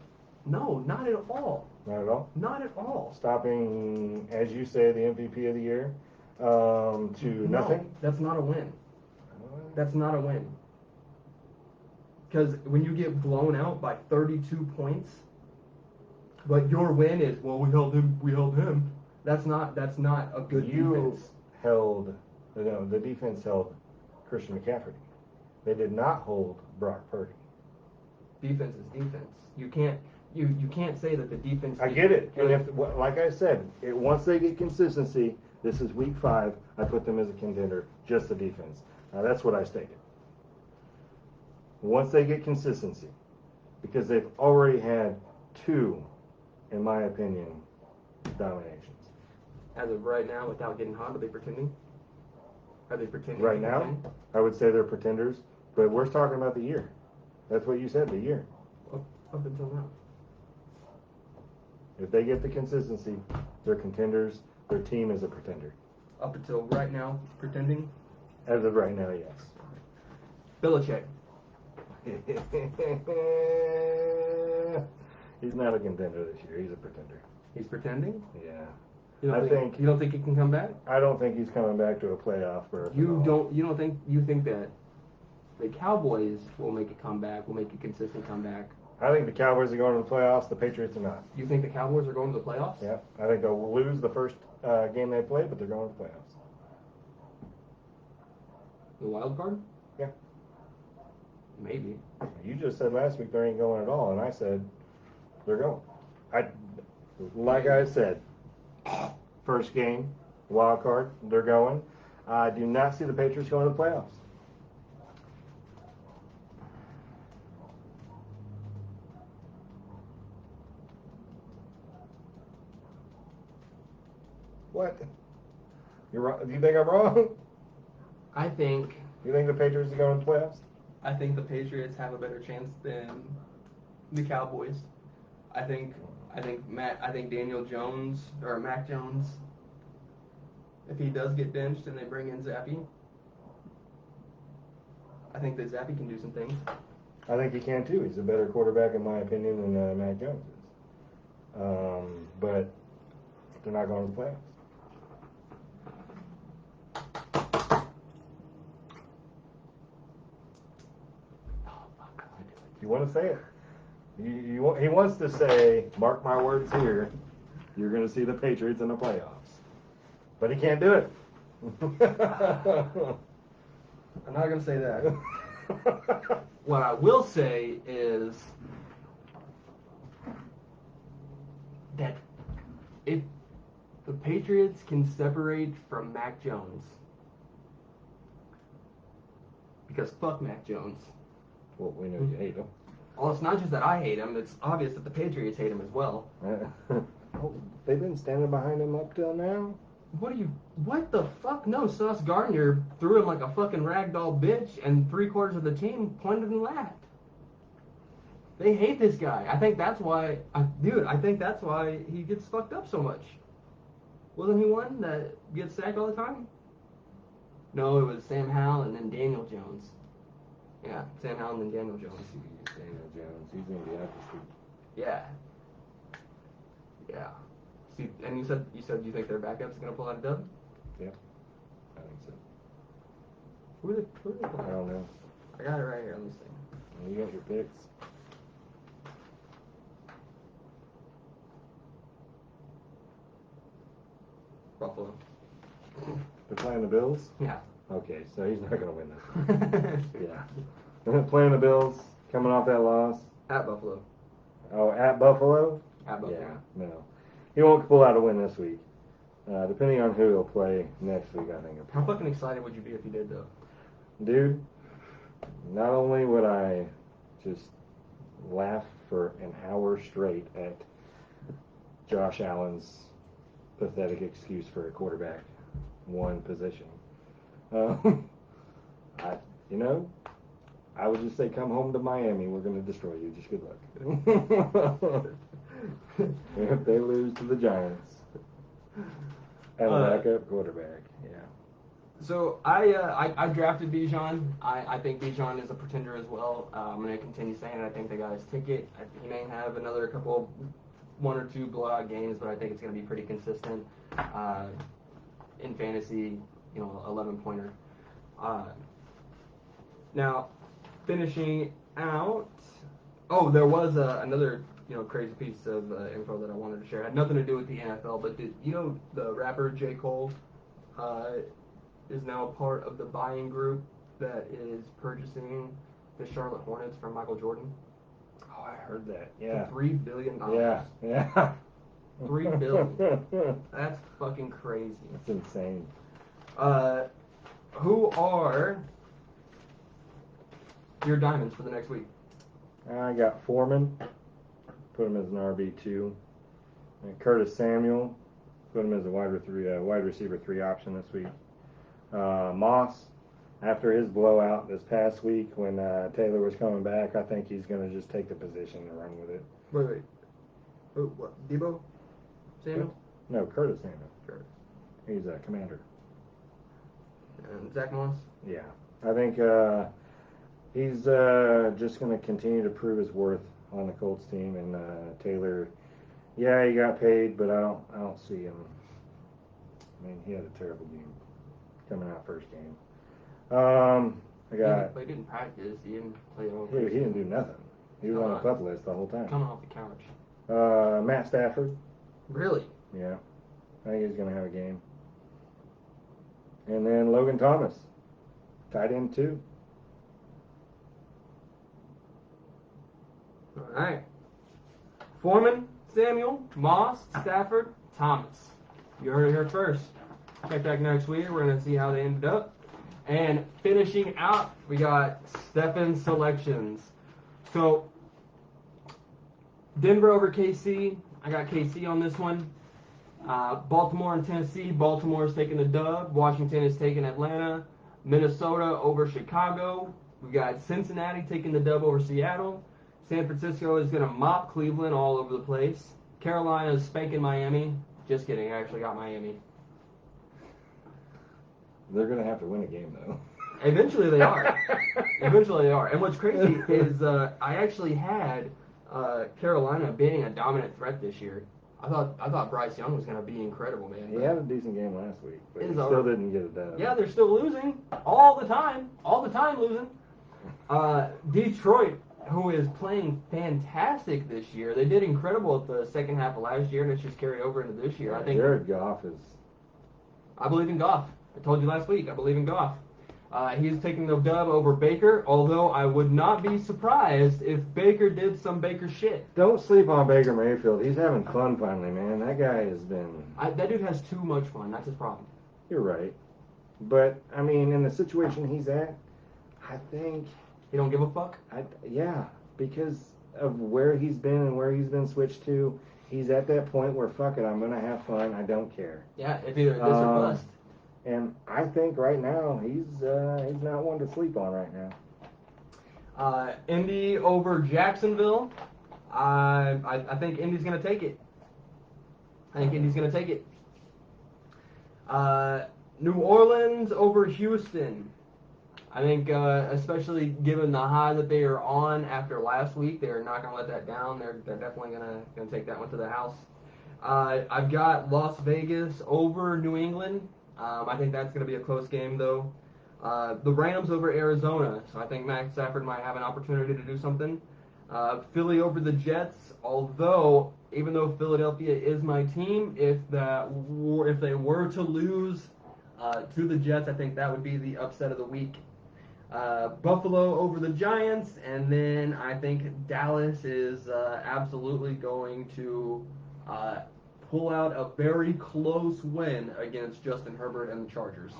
No, not at all. Not at all? Not at all. Stopping, as you say, the MVP of the year to nothing? No, that's not a win. That's not a win. Because when you get blown out by 32 points, but your win is, well, we held him. That's not a good defense. The defense held Christian McCaffrey. They did not hold Brock Purdy. Defense is defense. You can't say that the defense. I get it, and if, like I said, once they get consistency, this is week 5. I put them as a contender, just the defense. Now that's what I stated. Once they get consistency, because they've already had 2, in my opinion, dominations. As of right now, without getting hot, are they pretending? Are they pretending? Right now, I would say they're pretenders, but we're talking about the year. That's what you said, the year. Up until now. If they get the consistency, they're contenders. Their team is a pretender. Up until right now, pretending? As of right now, yes. Belichick. He's not a contender this year. He's a pretender. He's pretending? Yeah. You don't think he can come back? I don't think he's coming back to a playoff berth. You think that the Cowboys will make a comeback, will make a consistent comeback? I think the Cowboys are going to the playoffs. The Patriots are not. You think the Cowboys are going to the playoffs? Yeah. I think they'll lose the first game they play, but they're going to the playoffs. The wild card? Yeah. Maybe. You just said last week they ain't going at all, and I said they're going. Like I said, first game, wild card, they're going. I do not see the Patriots going to the playoffs. What? You're wrong. Do you think I'm wrong? I think You think the Patriots are going to the playoffs? I think the Patriots have a better chance than the Cowboys. I think Daniel Jones or Mac Jones, if he does get benched and they bring in Zappy, I think that Zappy can do some things. I think he can too. He's a better quarterback in my opinion than Mac Jones is. But they're not going to the playoffs. You want to say it? He wants to say, mark my words here, you're going to see the Patriots in the playoffs. But he can't do it. I'm not gonna say that. what I will say is that if the Patriots can separate from Mac Jones, because fuck Mac Jones. Well, we know you hate him. Well, it's not just that I hate him, it's obvious that the Patriots hate him as well. Oh, they've been standing behind him up till now? What the fuck? No, Sauce Gardner threw him like a fucking ragdoll bitch, and 3/4 of the team pointed and laughed. They hate this guy. I think that's why, I think that's why he gets fucked up so much. Wasn't he one that gets sacked all the time? No, it was Sam Howell and then Daniel Jones. Yeah, Sam Howell and then Daniel Jones. Daniel Jones, he's going to be out this week. Yeah. Yeah. See, and you said you think their backup's gonna pull out a dub? Yep, I think so. Who are they I playing? don't know. I got it right here. Let me see. You got your picks. Buffalo. They're playing the Bills? Yeah. Okay, so he's not going to win this. Yeah. Playing the Bills, coming off that loss. At Buffalo. Oh, at Buffalo? At Buffalo. Yeah, no. He won't pull out a win this week. Depending on who he'll play next week, I think. How fucking excited would you be if you did, though? Dude, not only would I just laugh for an hour straight at Josh Allen's pathetic excuse for a quarterback one position. I would just say, come home to Miami. We're going to destroy you. Just good luck. If they lose to the Giants, have a backup quarterback. Yeah. So I drafted Bijan. I think Bijan is a pretender as well. I'm going to continue saying it. I think they got his ticket. He may have another one or two blowout games, but I think it's going to be pretty consistent. In fantasy, 11-pointer. Now, finishing out. Oh, there was another crazy piece of info that I wanted to share. It had nothing to do with the NFL, but the rapper J. Cole is now part of the buying group that is purchasing the Charlotte Hornets from Michael Jordan. Oh, I heard that. Yeah. For $3 billion. Yeah. $3 billion. That's fucking crazy. That's insane. Who are your diamonds for the next week? I got Foreman. Put him as an RB2. And Curtis Samuel. Put him as a wide receiver 3 option this week. Moss, after his blowout this past week when Taylor was coming back, I think he's going to just take the position and run with it. Wait. Oh, what? Debo? Samuel? No, Curtis Samuel. Curtis. He's a commander. And Zach Moss? Yeah. I think he's just going to continue to prove his worth on the Colts team. And Taylor, yeah, he got paid, but I don't see him. I mean, he had a terrible game coming out first game. He didn't practice. He didn't play at all. He didn't do nothing. He was on a pup list the whole time. Coming off the couch. Matt Stafford. Really? Yeah. I think he's going to have a game. And then Logan Thomas, tight end 2. All right. Foreman, Samuel, Moss, Stafford, Thomas. You heard it here first. Check back next week. We're going to see how they ended up. And finishing out, we got Stefan's selections. So, Denver over KC. I got KC on this one. Baltimore and Tennessee. Baltimore is taking the dub. Washington is taking Atlanta. Minnesota over Chicago. We got Cincinnati taking the dub over Seattle. San Francisco is going to mop Cleveland all over the place. Carolina is spanking Miami. Just kidding. I actually got Miami. They're going to have to win a game, though. Eventually they are. Eventually they are. And what's crazy is I actually had Carolina being a dominant threat this year. I thought Bryce Young was going to be incredible, man. He had a decent game last week, but he It's still didn't get it done. Yeah, they're still losing all the time. All the time losing. Detroit, who is playing fantastic this year. They did incredible at the second half of last year, and it's just carried over into this year. I think Jared Goff is... I believe in Goff. I told you last week, I believe in Goff. He's taking the dub over Baker, although I would not be surprised if Baker did some Baker shit. Don't sleep on Baker Mayfield. He's having fun finally, man. That guy has been... That dude has too much fun. That's his problem. You're right. But, I mean, in the situation he's at, I think... He don't give a fuck? Yeah, because of where he's been and where he's been switched to, he's at that point where, fuck it, I'm going to have fun. I don't care. Yeah, it's either this or bust. And I think right now he's not one to sleep on right now. Indy over Jacksonville. I think Indy's going to take it. New Orleans over Houston. I think, especially given the high that they are on after last week, they're not going to let that down. They're definitely going to take that one to the house. I've got Las Vegas over New England. I think that's going to be a close game, though. The Rams over Arizona, so I think Matt Stafford might have an opportunity to do something. Philly over the Jets, although, even though Philadelphia is my team, if they were to lose to the Jets, I think that would be the upset of the week. Buffalo over the Giants, and then I think Dallas is absolutely going to pull out a very close win against Justin Herbert and the Chargers.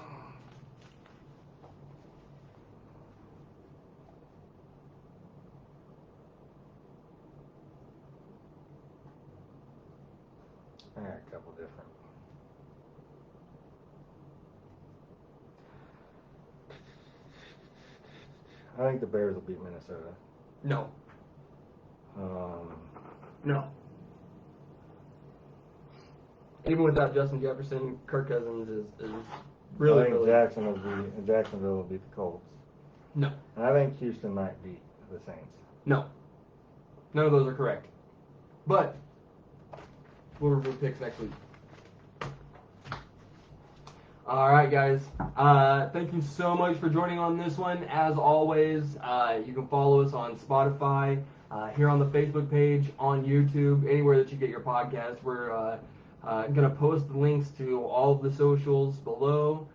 I got a couple different. I think the Bears will beat Minnesota. No. No. Even without Justin Jefferson, Kirk Cousins is really, I think really... Jacksonville will beat the Colts. No. And I think Houston might beat the Saints. No. None of those are correct. But we'll review picks next week. All right, guys. Thank you so much for joining on this one. As always, you can follow us on Spotify, here on the Facebook page, on YouTube, anywhere that you get your podcast. We're going to post the links to all of the socials below.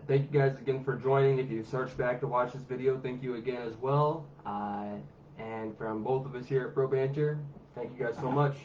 Thank you guys again for joining. If you search back to watch this video, thank you again as well. And from both of us here at Pro Banter, thank you guys so much.